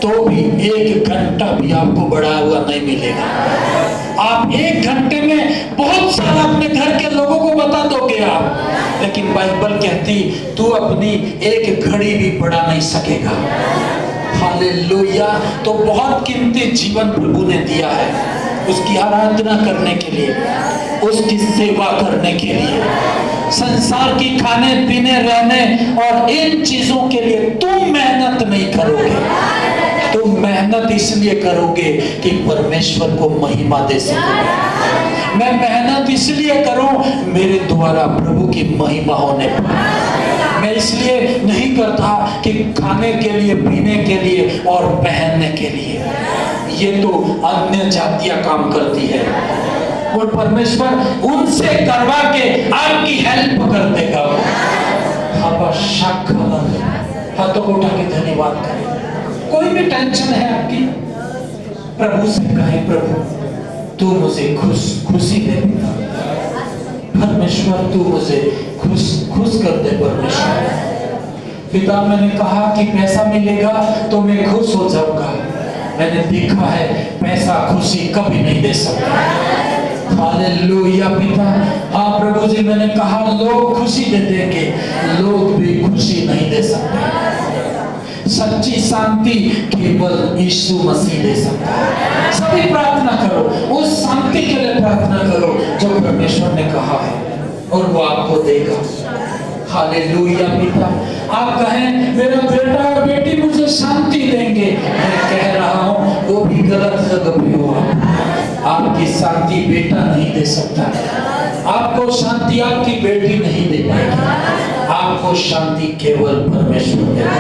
तो भी एक घंटा भी आपको बढ़ा हुआ नहीं मिलेगा। आप एक घंटे में बहुत सारा अपने घर के लोगों को बता दोगे आप, लेकिन बाइबल कहती तू अपनी एक घड़ी भी बढ़ा नहीं सकेगा। हालेलुया। तो बहुत कीमती जीवन प्रभु ने दिया है, उसकी आराधना करने के लिए, उसकी सेवा करने के लिए, संसार की खाने पीने रहने और इन चीजों के लिए तुम मेहनत नहीं करोगे। तुम मेहनत इसलिए करोगे कि परमेश्वर को महिमा दे सकोगे। मैं मेहनत इसलिए करूं मेरे द्वारा प्रभु की महिमा होने पर। मैं इसलिए नहीं करता कि खाने के लिए, पीने के लिए और पहनने के लिए। ये तो अन्य जातियां काम करती है और परमेश्वर उनसे करवा के आपकी हेल्प कर देगा। हाथों को उठा के धन्यवाद करें। कोई भी टेंशन है आपकी, प्रभु से कहे प्रभु तू मुझे खुशी दे पिता। परमेश्वर तू मुझे खुश कर दे। परमेश्वर पिता, मैंने कहा कि पैसा मिलेगा तो मैं खुश हो जाऊंगा। मैंने देखा है पैसा खुशी कभी नहीं दे सकता। हालेलुया पिता। हाँ प्रभु जी, मैंने कहा लोग खुशी दे देंगे, लोग भी खुशी नहीं दे सकते। सच्ची शांति केवल यीशु मसीह दे सकता है। सभी प्रार्थना करो, उस शांति के लिए प्रार्थना करो जो परमेश्वर ने कहा है और वो आपको देगा। हालेलुया पिता। आप कहें मेरा बेटा और बेटी मुझे शांति देंगे, मैं कह रहा हूँ वो भी गलत जगह पे हो। आपकी शांति बेटा नहीं दे सकता, आपको शांति आपकी बेटी नहीं दे पाएगी, आपको शांति केवल परमेश्वर देगा।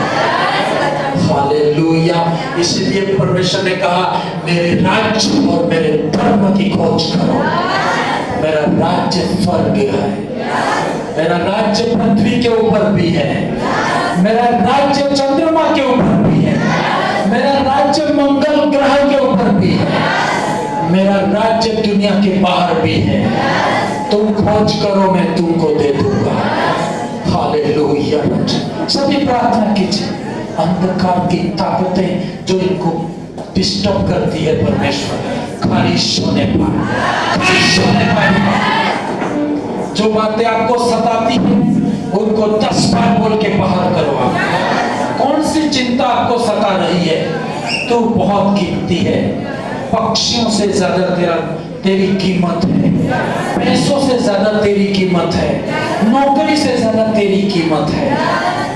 हालेलुया। इसलिए परमेश्वर ने कहा मेरे राज्य और मेरे धर्म की खोज करो। मेरा राज्य स्वर्ग है, मेरा राज्य पृथ्वी के ऊपर भी है, मेरा राज्य चंद्रमा के ऊपर भी है, मेरा राज्य मंगल ग्रह के ऊपर भी है, मेरा राज्य दुनिया के बाहर भी है। तुम खोज करो, मैं तुमको दे दूंगा। हालेलुया। सभी प्रार्थना कीजिए। अंधकार की ताकतें जो इनको डिस्टर्ब करती है परमेश्वर, खारिश होने पर, जो बातें आपको सताती हैं उनको 10 बार बोल के बाहर करो। आप कौन सी चिंता आपको सता रही है? तो बहुत कीमती है। पक्षियों से ज्यादा तेरी कीमत है, पैसों से ज्यादा तेरी कीमत है, नौकरी से ज्यादा तेरी कीमत है,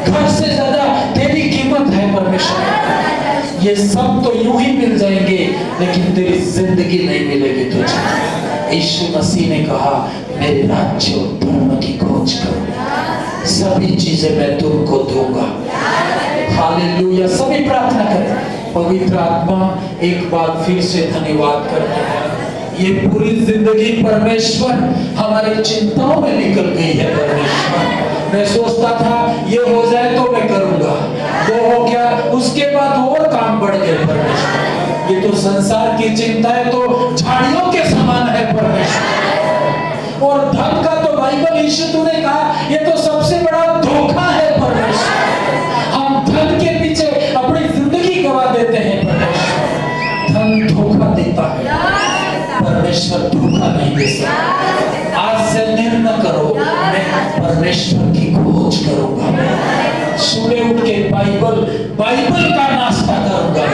घर से ज्यादा तेरी कीमत है। परमेश्वर ये सब तो यूं ही मिल जाएंगे, लेकिन तेरी जिंदगी नहीं मिलेगी तुझे। यीशु मसीह ने कहा मेरे राज्य और धर्म की खोज करो, सभी चीजें मैं तुमको दूंगा। हालेलुया। सभी प्रार्थना करें। पवित्र आत्मा, एक बार फिर से धन्यवाद करते हैं। ये पूरी जिंदगी परमेश्वर हमारी चिंताओं में निकल गई है। परमेश्वर, मैं सोचता था ये हो जाए तो मैं करूंगा, वो हो गया, उसके बाद और काम बढ़ गए। परमेश्वर, ये तो संसार की चिंता है तो झाड़ियों के समान है। परमेश्वर, और धन का तो बाइबल यीशु तूने कहा ये तो सबसे बड़ा धोखा है। परमेश्वर, हम धन के पीछे अपनी जिंदगी गवा देते हैं। परमेश्वर, धन धोखा देता है, परमेश्वर धोखा नहीं दे सकता। आज से निर्णय करो, मैं परमेश्वर की खोज करूंगा। सुबह उठ के बाइबल का नाश्ता करूंगा।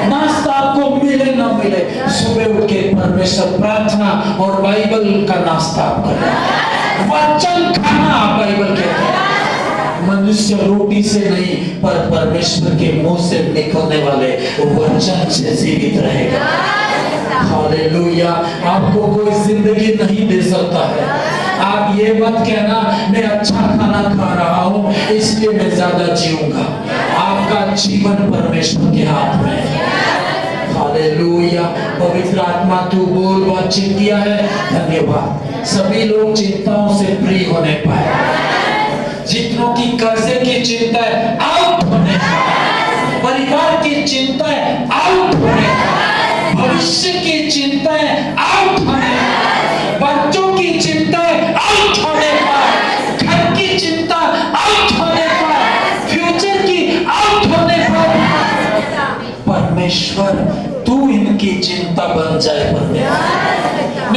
नाश्ता आपको मिले ना मिले, सुबह उठ के परमेश्वर प्रार्थना और बाइबल का नाश्ता आप करें। वचन खाना, आप बाइबल कहते हैं। मनुष्य रोटी से नहीं पर परमेश्वर के मुंह से निकलने वाले वचन से जीवित रहेगा। हालेलुया। आपको कोई जिंदगी नहीं दे सकता है। आप ये मत कहना मैं अच्छा खाना खा रहा हूँ इसलिए मैं ज्यादा जीऊंगा। आपका जीवन परमेश्वर के हाथ में है। हालेलुया। पवित्र आत्मा तू बोल, बातचीत किया है, धन्यवाद। सभी लोग चिंताओं से फ्री होने पाए। जितनों की कर्जे की चिंता है आउट होने पाए, परिवार की चिंता है आउट होने पाए, भविष्य की चिंताएं